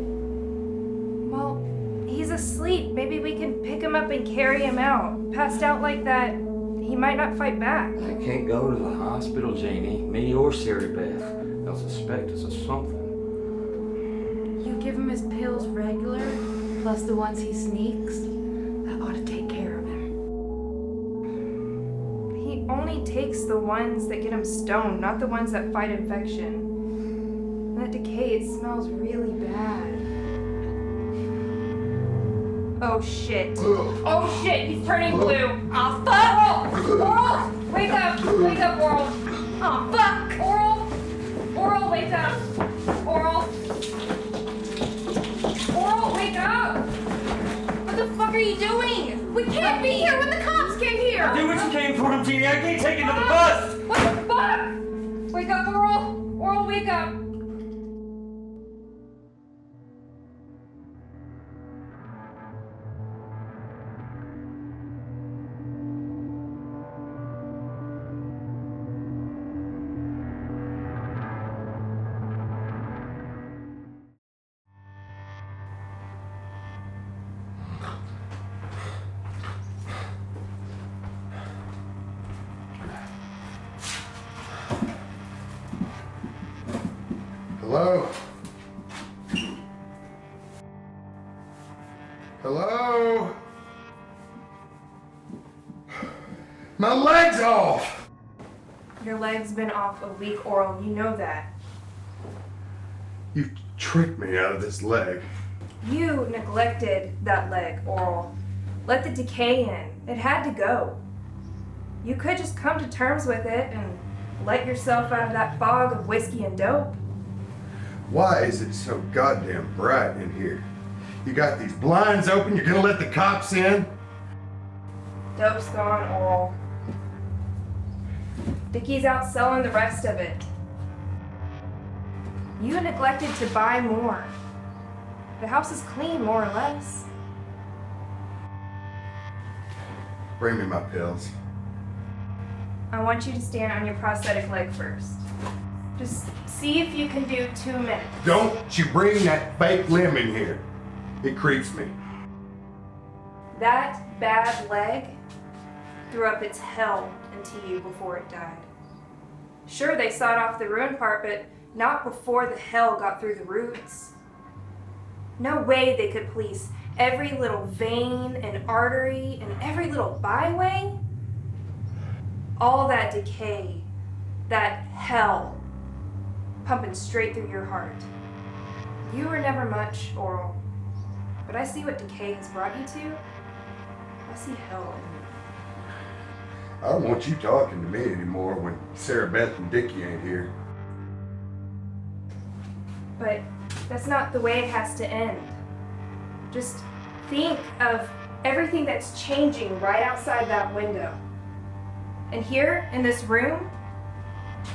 Well, he's asleep. Maybe we can pick him up and carry him out. Passed out like that, he might not fight back. I can't go to the hospital, Janie. Me or Sarah Beth. They'll suspect us of something. You give him his pills regular, plus the ones he sneaks. That ought to take care of him. He only takes the ones that get him stoned, not the ones that fight infection. That decay, it smells really bad. Oh shit. Oh shit, he's turning blue. Oh fuck! Oral! Wake up! Wake up, Oral! Oh fuck! Oral! Oral, wake up! Oral! Oral, wake up! What the fuck are you doing? We can't be here when the cops get here! Do what you came for him, Jeannie. I can't take him to the bus! What the fuck? Wake up, Oral! Oral, wake up! Hello? Hello? My leg's off! Your leg's been off a week, Oral. You know that. You tricked me out of this leg. You neglected that leg, Oral. Let the decay in. It had to go. You could just come to terms with it and let yourself out of that fog of whiskey and dope. Why is it so goddamn bright in here? You got these blinds open, you're gonna let the cops in? Dope's gone, Oral. Dickie's out selling the rest of it. You neglected to buy more. The house is clean, more or less. Bring me my pills. I want you to stand on your prosthetic leg first. Just see if you can do 2 minutes. Don't you bring that fake limb in here. It creeps me. That bad leg threw up its hell into you before it died. Sure, they sawed off the ruined part, but not before the hell got through the roots. No way they could police every little vein and artery and every little byway. All that decay, that hell, pumping straight through your heart. You were never much, Oral, but I see what decay has brought you to. I see hell in you. I don't want you talking to me anymore when Sarah Beth and Dickie ain't here. But that's not the way it has to end. Just think of everything that's changing right outside that window. And here in this room,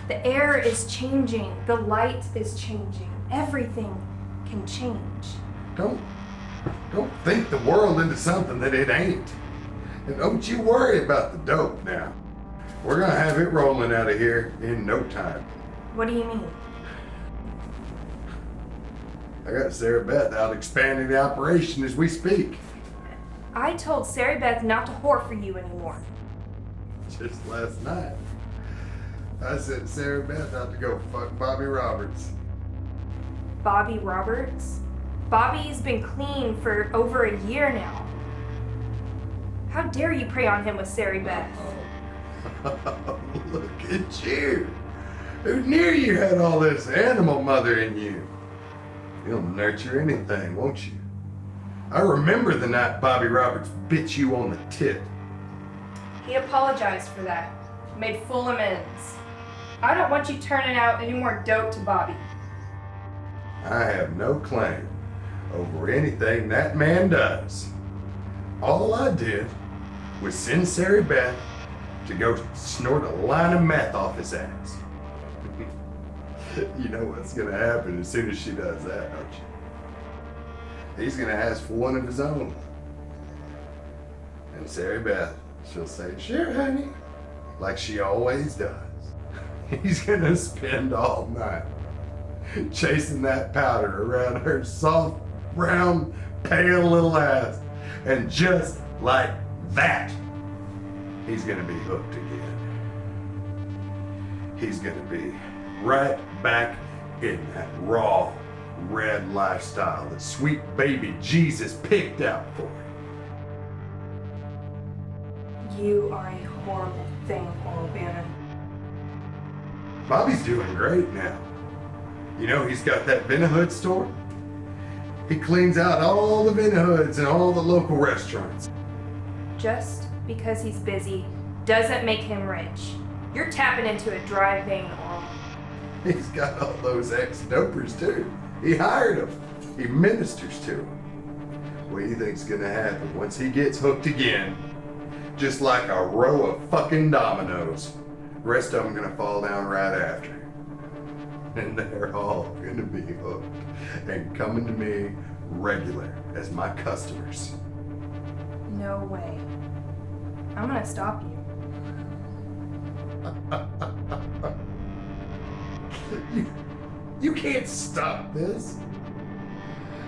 the air is changing, the light is changing, everything can change. Don't think the world into something that it ain't. And don't you worry about the dope now. We're gonna have it rolling out of here in no time. What do you mean? I got Sarah Beth out expanding the operation as we speak. I told Sarah Beth not to whore for you anymore. Just last night, I sent Sarah Beth out to go fuck Bobby Roberts. Bobby Roberts? Bobby's been clean for over a year now. How dare you prey on him with Sarah Beth? Look at you. Who knew you had all this animal mother in you? You'll nurture anything, won't you? I remember the night Bobby Roberts bit you on the tit. He apologized for that. Made full amends. I don't want you turning out any more dope to Bobby. I have no claim over anything that man does. All I did was send Sarah Beth to go snort a line of meth off his ass. You know what's gonna happen as soon as she does that, don't you? He's gonna ask for one of his own. And Sarah Beth, she'll say, "Sure, honey," like she always does. He's gonna spend all night chasing that powder around her soft, round, pale little ass. And just like that, he's gonna be hooked again. He's gonna be right back in that raw, red lifestyle that sweet baby Jesus picked out for him. You are a horrible thing, Oral Bannon. Bobby's doing great now. You know, he's got that Vinahood store. He cleans out all the Vinahoods and all the local restaurants. Just because he's busy doesn't make him rich. You're tapping into a dry vein, Oral. He's got all those ex-dopers too. He hired them. He ministers to them. What do you think's gonna happen once he gets hooked again? Just like a row of fucking dominoes. The rest of them gonna fall down right after. And they're all gonna be hooked and coming to me regular as my customers. No way. I'm gonna stop you. You can't stop this.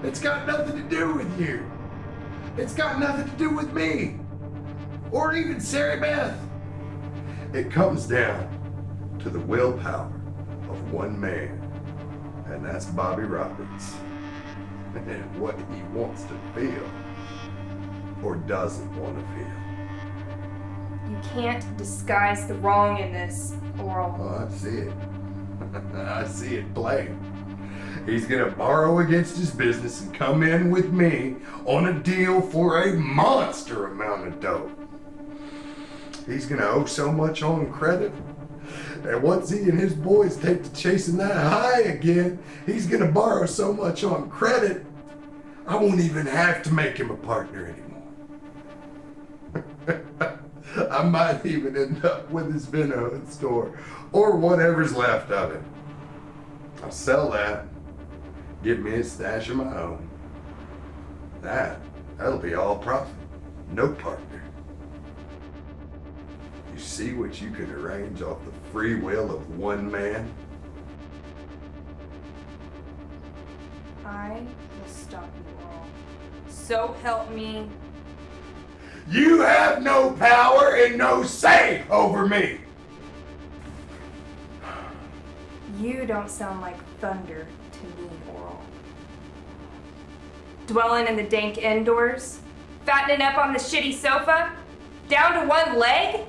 It's got nothing to do with you. It's got nothing to do with me. Or even Sarah Beth. It comes down to the willpower of one man. And that's Bobby Roberts. And what he wants to feel. Or doesn't want to feel. You can't disguise the wrong in this, Oral. Oh, I see it. I see it plain. He's gonna borrow against his business and come in with me on a deal for a monster amount of dough. He's gonna owe so much on credit. And once he and his boys take to chasing that high again, he's gonna borrow so much on credit, I won't even have to make him a partner anymore. I might even end up with his Vinahood store, or whatever's left of it. I'll sell that, get me a stash of my own. That'll be all profit, no partner. You see what you can arrange off the free will of one man? I will stop you, Oral. So help me. You have no power and no say over me. You don't sound like thunder to me, Oral. Dwelling in the dank indoors? Fattening up on the shitty sofa? Down to one leg?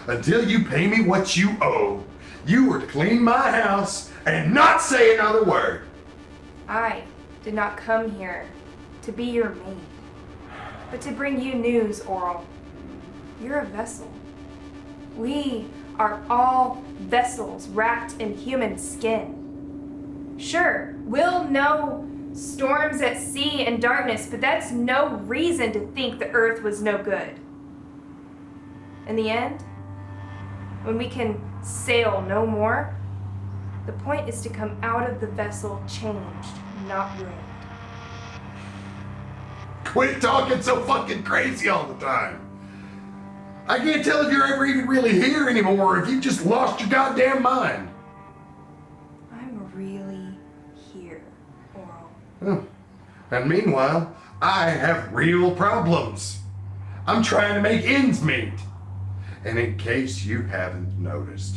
Until you pay me what you owe, you were to clean my house and not say another word. I did not come here to be your maid, but to bring you news, Oral. You're a vessel. We are all vessels wrapped in human skin. Sure, we'll know storms at sea and darkness, but that's no reason to think the earth was no good. In the end, when we can sail no more, the point is to come out of the vessel changed, not ruined. Quit talking so fucking crazy all the time. I can't tell if you're ever even really here anymore or if you just lost your goddamn mind. I'm really here, Oral. And meanwhile, I have real problems. I'm trying to make ends meet. And in case you haven't noticed,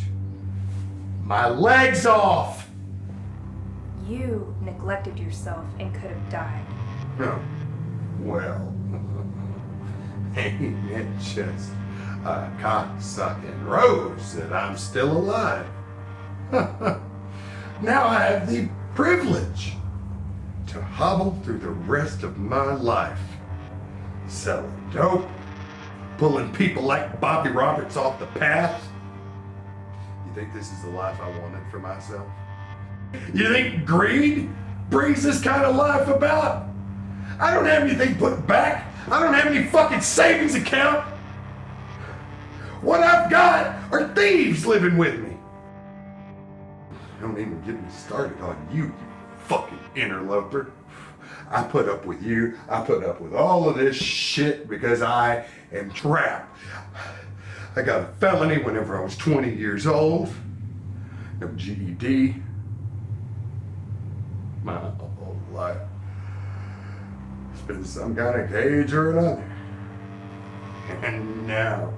my leg's off. You neglected yourself and could have died. Oh, well, ain't it just a cock-sucking rose that I'm still alive? Now I have the privilege to hobble through the rest of my life, selling dope, pulling people like Bobby Roberts off the path. You think this is the life I wanted for myself? You think greed brings this kind of life about? I don't have anything put back. I don't have any fucking savings account. What I've got are thieves living with me. Don't even get me started on you, you fucking interloper. I put up with you. I put up with all of this shit because I am trapped. I got a felony whenever I was 20 years old. No GED. My whole life. It's been some kind of cage or another. And now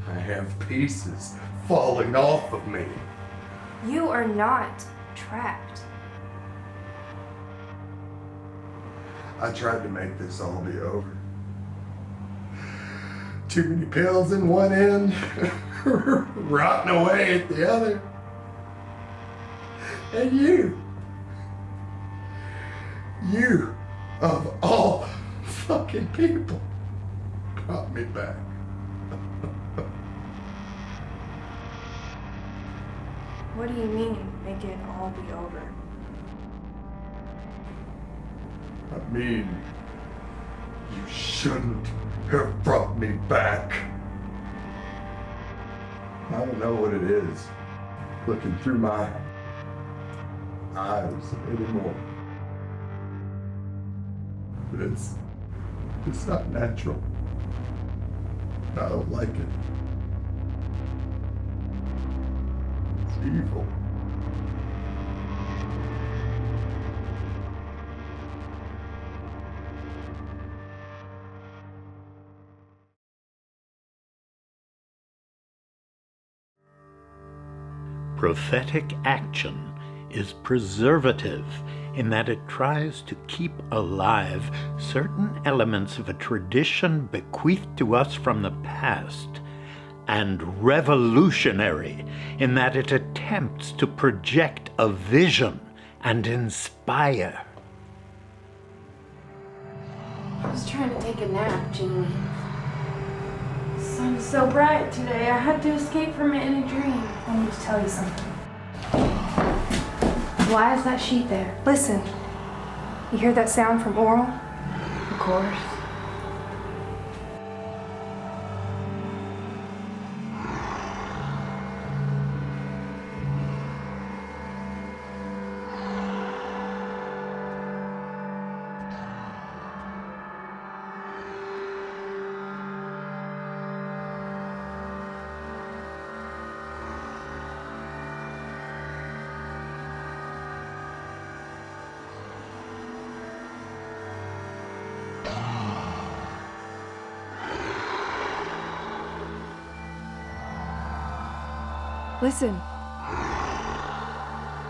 I have pieces falling off of me. You are not trapped. I tried to make this all be over. Too many pills in one end, rotting away at the other. And you of all fucking people, brought me back. What do you mean, make it all be over? I mean, you shouldn't have brought me back. I don't know what it is looking through my eyes anymore. But it's not natural. I don't like it. It's evil. Prophetic action is preservative in that it tries to keep alive certain elements of a tradition bequeathed to us from the past, and revolutionary in that it attempts to project a vision and inspire. I was trying to take a nap, Jeannie. The sun is so bright today, I had to escape from it in a dream. I need to tell you something. Why is that sheet there? Listen. You hear that sound from Oral? Of course. Listen.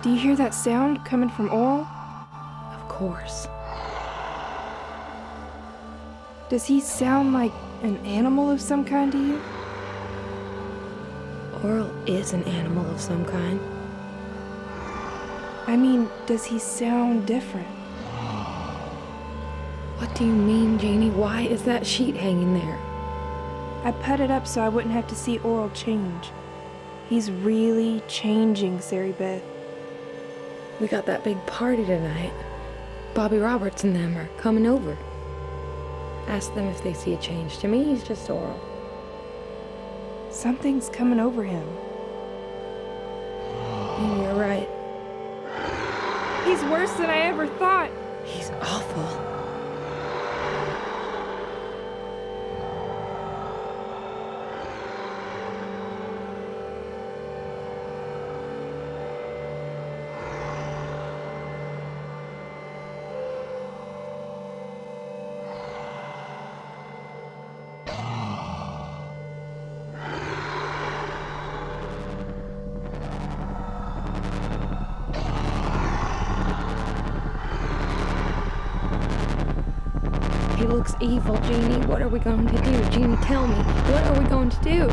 Do you hear that sound coming from Oral? Of course. Does he sound like an animal of some kind to you? Oral is an animal of some kind. I mean, does he sound different? What do you mean, Jeannie? Why is that sheet hanging there? I put it up so I wouldn't have to see Oral change. He's really changing, Sari Beth. We got that big party tonight. Bobby Roberts and them are coming over. Ask them if they see a change. To me, he's just Oral. Something's coming over him. And you're right. He's worse than I ever thought. He's awful. He looks evil, Jeannie. What are we going to do? Jeannie, tell me. What are we going to do?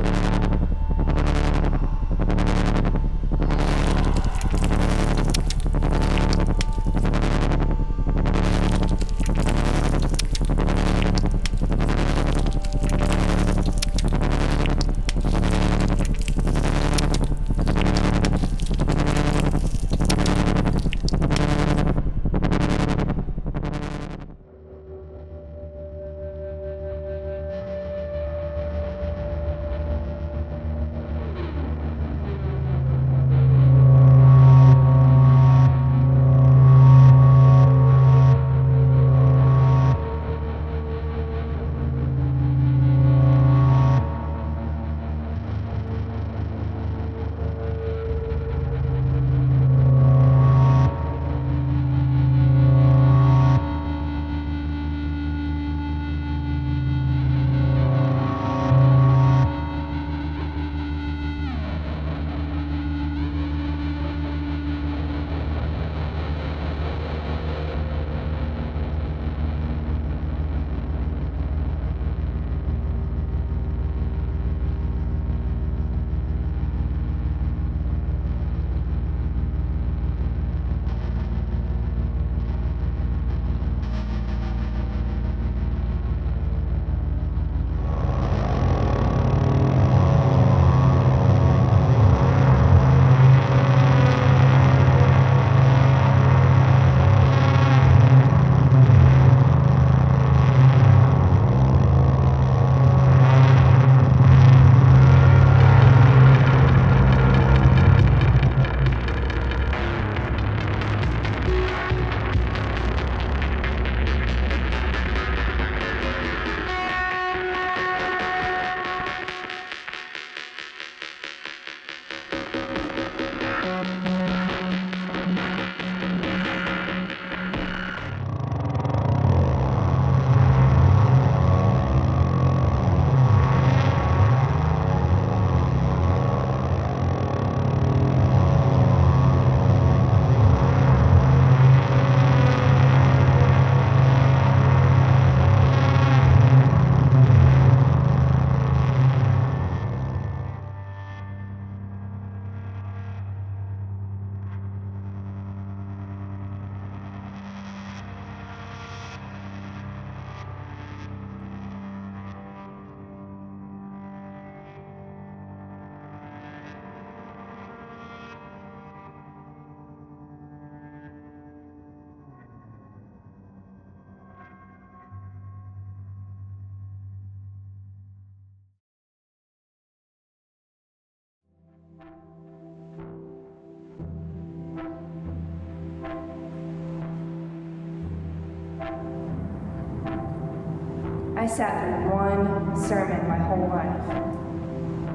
sat through one sermon my whole life.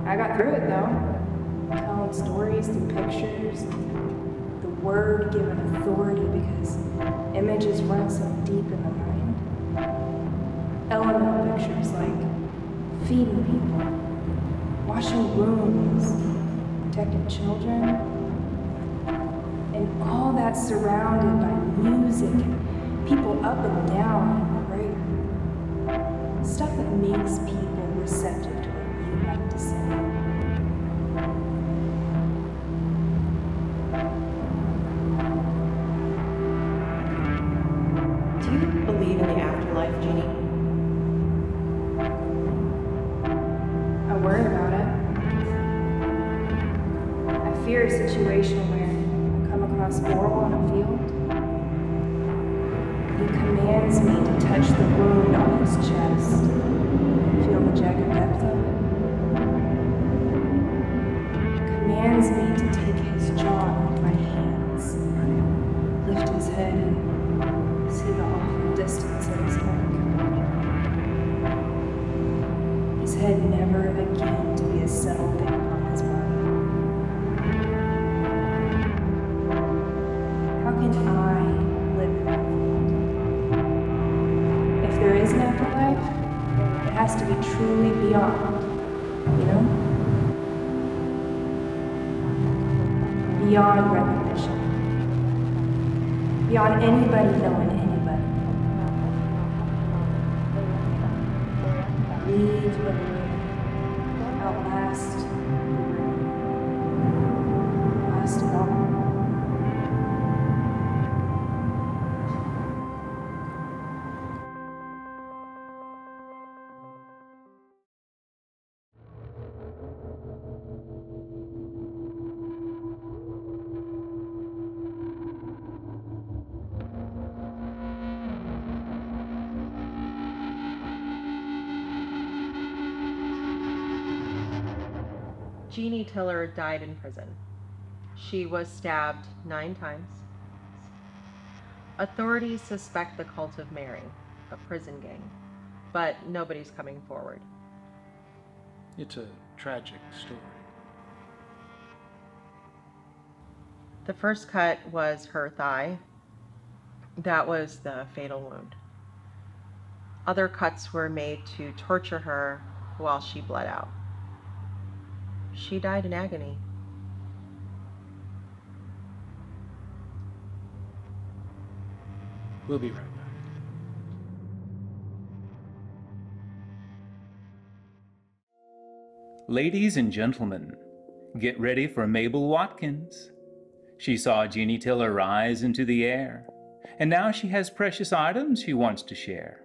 I got through it though, telling stories through pictures, the word given authority because images run so deep in the mind. Elemental pictures like feeding people, washing wounds, protecting children, and all that surrounded by music and people up and down and prayer. Stuff that makes people receptive to what you have to say. Do you believe in the afterlife, Jeannie? I worry about it. I fear a situation where I come across Oral on a field. He commands me to touch the wound on his chest, feel the jagged depth of it. Commands me to take his jaw with my hands, lift his head and see the awful distance of his neck. His head never again to be a settled thing upon his body. How can I live in that world? If there is an afterlife, it has to be truly beyond, you know? Beyond recognition. Beyond anybody knowing anybody. Leave the room. Outlast the room. Last of all. Jeannie Tiller died in prison. She was stabbed 9 times. Authorities suspect the Cult of Mary, a prison gang, but nobody's coming forward. It's a tragic story. The first cut was her thigh. That was the fatal wound. Other cuts were made to torture her while she bled out. She died in agony. We'll be right back. Ladies and gentlemen, get ready for Mabel Watkins. She saw Jeannie Tiller rise into the air, and now she has precious items she wants to share.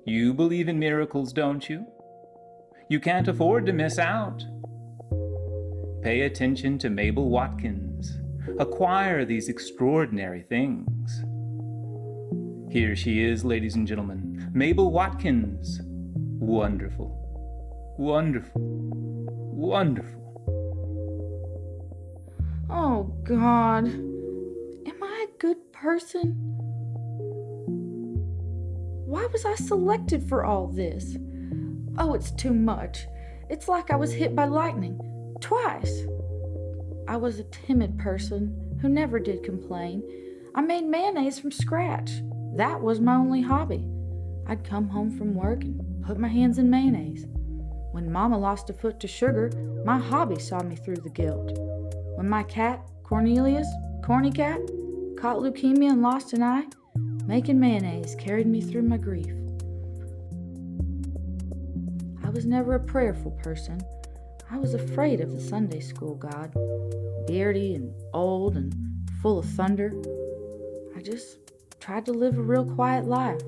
You believe in miracles, don't you? You can't afford to miss out. Pay attention to Mabel Watkins. Acquire these extraordinary things. Here she is, ladies and gentlemen, Mabel Watkins. Wonderful, wonderful, wonderful. Oh, God. Am I a good person? Why was I selected for all this? Oh, it's too much. It's like I was hit by lightning. Twice. I was a timid person who never did complain. I made mayonnaise from scratch. That was my only hobby. I'd come home from work and put my hands in mayonnaise. When Mama lost a foot to sugar, my hobby saw me through the guilt. When my cat, Cornelius, Corny Cat, caught leukemia and lost an eye, making mayonnaise carried me through my grief. I was never a prayerful person. I was afraid of the Sunday school God, beardy and old and full of thunder. I just tried to live a real quiet life.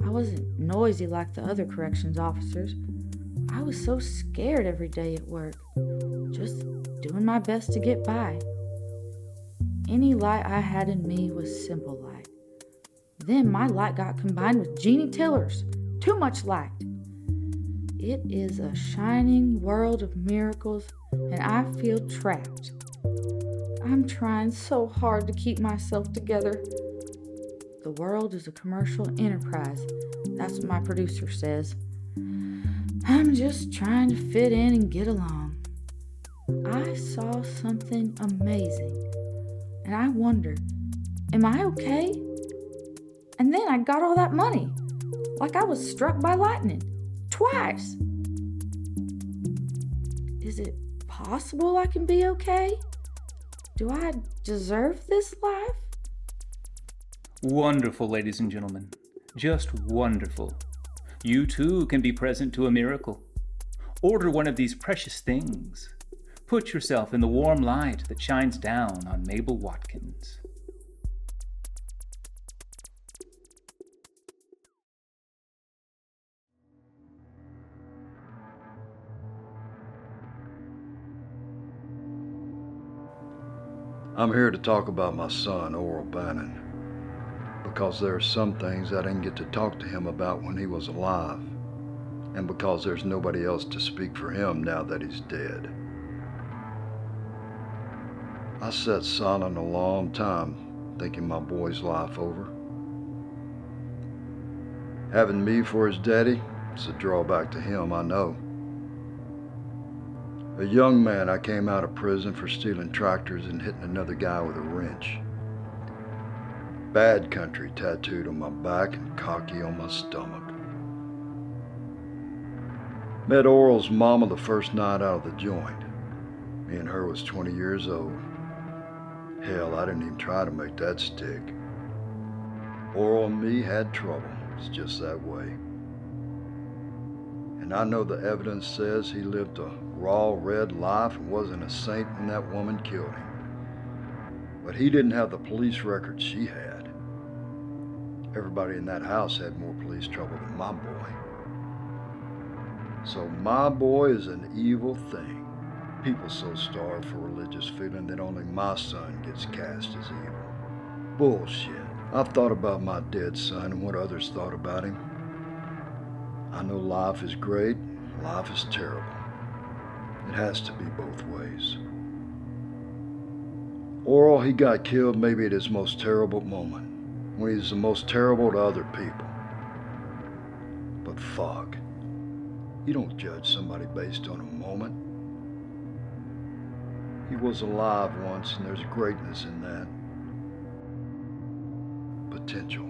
I wasn't noisy like the other corrections officers. I was so scared every day at work, just doing my best to get by. Any light I had in me was simple light. Then my light got combined with Jeannie Tiller's. Too much light. It is a shining world of miracles, and I feel trapped. I'm trying so hard to keep myself together. The world is a commercial enterprise, That's what my producer says. I'm just trying to fit in and get along. I saw something amazing, and I wondered, am I okay? And then I got all that money, like I was struck by lightning, twice. Is it possible I can be okay? Do I deserve this life? Wonderful, ladies and gentlemen. Just wonderful. You too can be present to a miracle. Order one of these precious things. Put yourself in the warm light that shines down on Mabel Watkins. I'm here to talk about my son, Oral Bannon, because there are some things I didn't get to talk to him about when he was alive, and because there's nobody else to speak for him now that he's dead. I sat silent a long time, thinking my boy's life over. Having me for his daddy is a drawback to him, I know. A young man, I came out of prison for stealing tractors and hitting another guy with a wrench. Bad country tattooed on my back and cocky on my stomach. Met Oral's mama the first night out of the joint. Me and her was 20 years old. Hell, I didn't even try to make that stick. Oral and me had trouble. It's just that way. And I know the evidence says he lived a raw, red life and wasn't a saint when that woman killed him. But he didn't have the police record she had. Everybody in that house had more police trouble than my boy. So my boy is an evil thing. People so starved for religious feeling that only my son gets cast as evil. Bullshit. I've thought about my dead son and what others thought about him. I know life is great, life is terrible. It has to be both ways. Oral, he got killed maybe at his most terrible moment, when he's the most terrible to other people. But fuck, you don't judge somebody based on a moment. He was alive once, and there's greatness in that. Potential.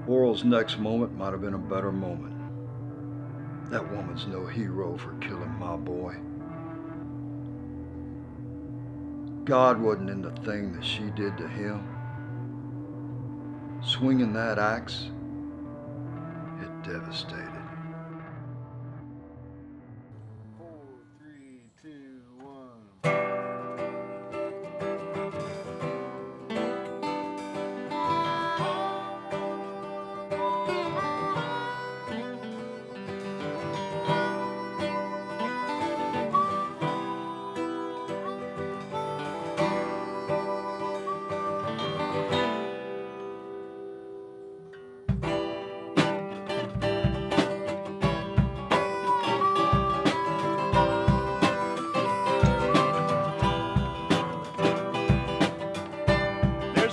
Oral's next moment might have been a better moment. That woman's no hero for killing my boy. God wasn't in the thing that she did to him. Swinging that axe, it devastated. 4, 3, 2, 1.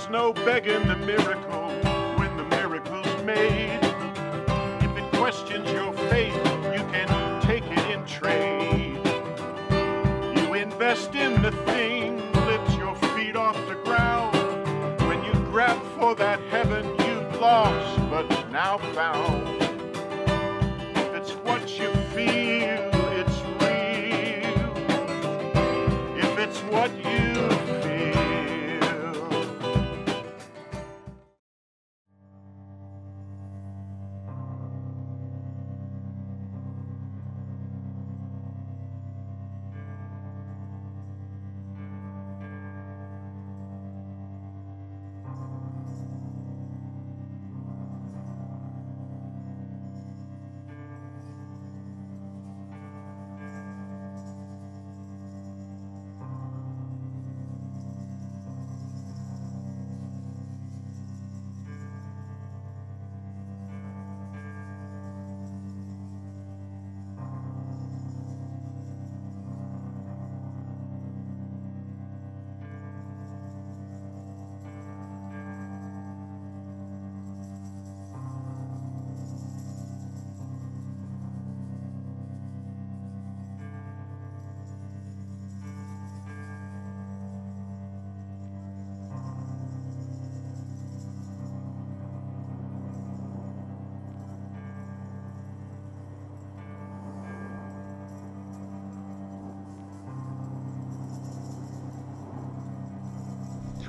No begging the miracle when the miracle's made. If it questions your faith, you can take it in trade. You invest in the thing, lift your feet off the ground. When you grab for that heaven you'd lost but now found. If it's what you feel, it's real. If it's what you feel.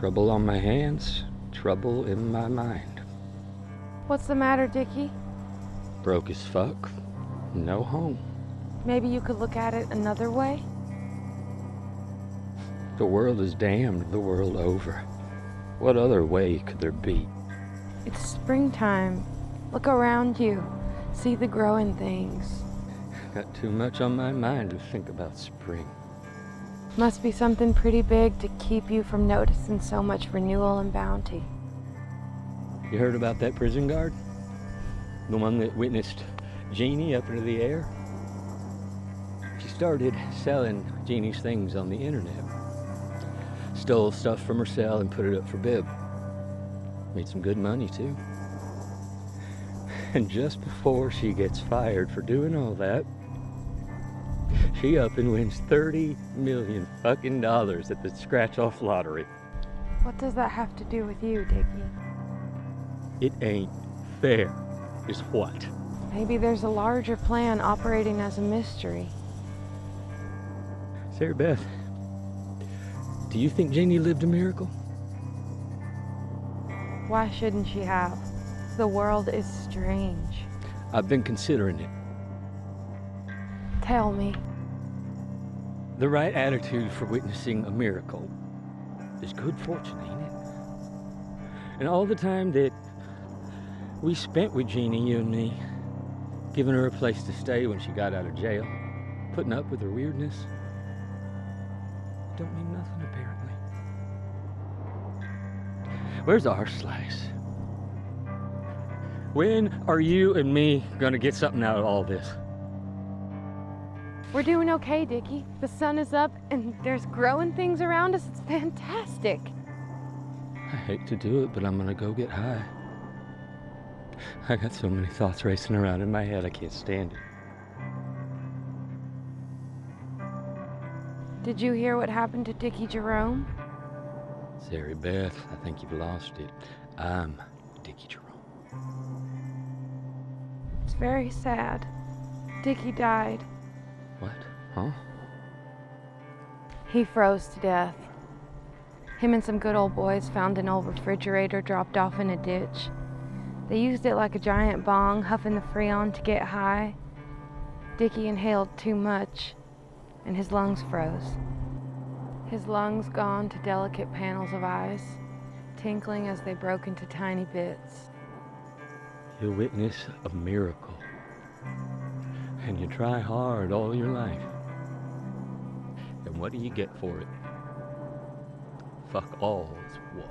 Trouble on my hands, trouble in my mind. What's the matter, Dickie? Broke as fuck, no home. Maybe you could look at it another way? The world is damned the world over. What other way could there be? It's springtime. Look around you. See the growing things. Got too much on my mind to think about spring. Must be something pretty big to keep you from noticing so much renewal and bounty. You heard about that prison guard? The one that witnessed Jeannie up into the air? She started selling Jeannie's things on the internet. Stole stuff from her cell and put it up for bid. Made some good money, too. And just before she gets fired for doing all that, she up and wins $30 million fucking dollars at the scratch-off lottery. What does that have to do with you, Dickie? It ain't fair, is what? Maybe there's a larger plan operating as a mystery. Sarah Beth, do you think Jeannie lived a miracle? Why shouldn't she have? The world is strange. I've been considering it. Tell me. The right attitude for witnessing a miracle is good fortune, ain't it? And all the time that we spent with Jeannie, you and me, giving her a place to stay when she got out of jail, putting up with her weirdness, don't mean nothing, apparently. Where's our slice? When are you and me gonna get something out of all this? We're doing okay, Dickie. The sun is up and there's growing things around us. It's fantastic. I hate to do it, but I'm gonna go get high. I got so many thoughts racing around in my head, I can't stand it. Did you hear what happened to Dickie Jerome? Sarah Beth, I think you've lost it. I'm Dickie Jerome. It's very sad. Dickie died. What? Huh? He froze to death. Him and some good old boys found an old refrigerator dropped off in a ditch. They used it like a giant bong, huffing the freon to get high. Dickie inhaled too much, and his lungs froze. His lungs gone to delicate panels of ice, tinkling as they broke into tiny bits. You witness a miracle, and you try hard all your life. And what do you get for it? Fuck all is what?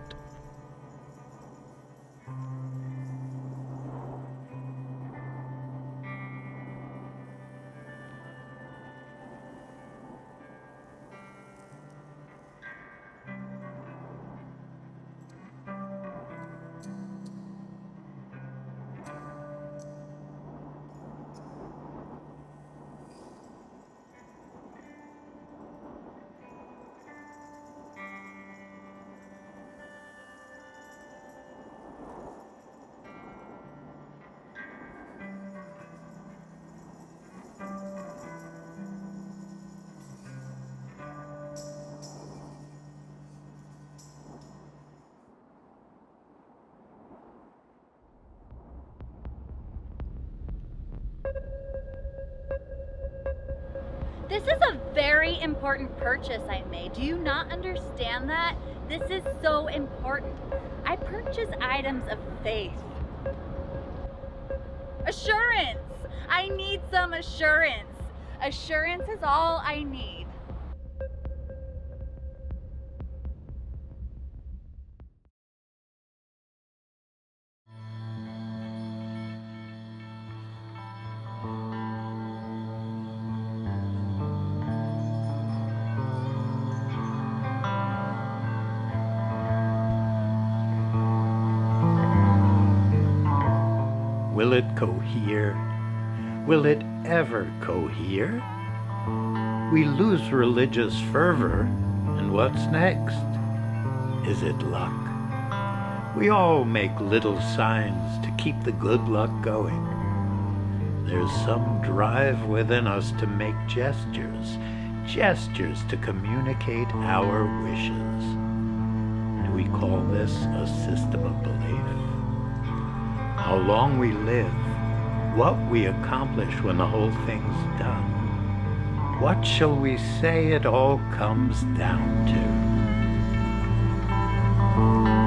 This is a very important purchase I made. Do you not understand that? This is so important. I purchase items of faith. Assurance! I need some assurance. Assurance is all I need. Will it cohere? Will it ever cohere? We lose religious fervor, and what's next? Is it luck? We all make little signs to keep the good luck going. There's some drive within us to make gestures to communicate our wishes. And we call this a system of belief? How long we live, what we accomplish when the whole thing's done. What shall we say it all comes down to?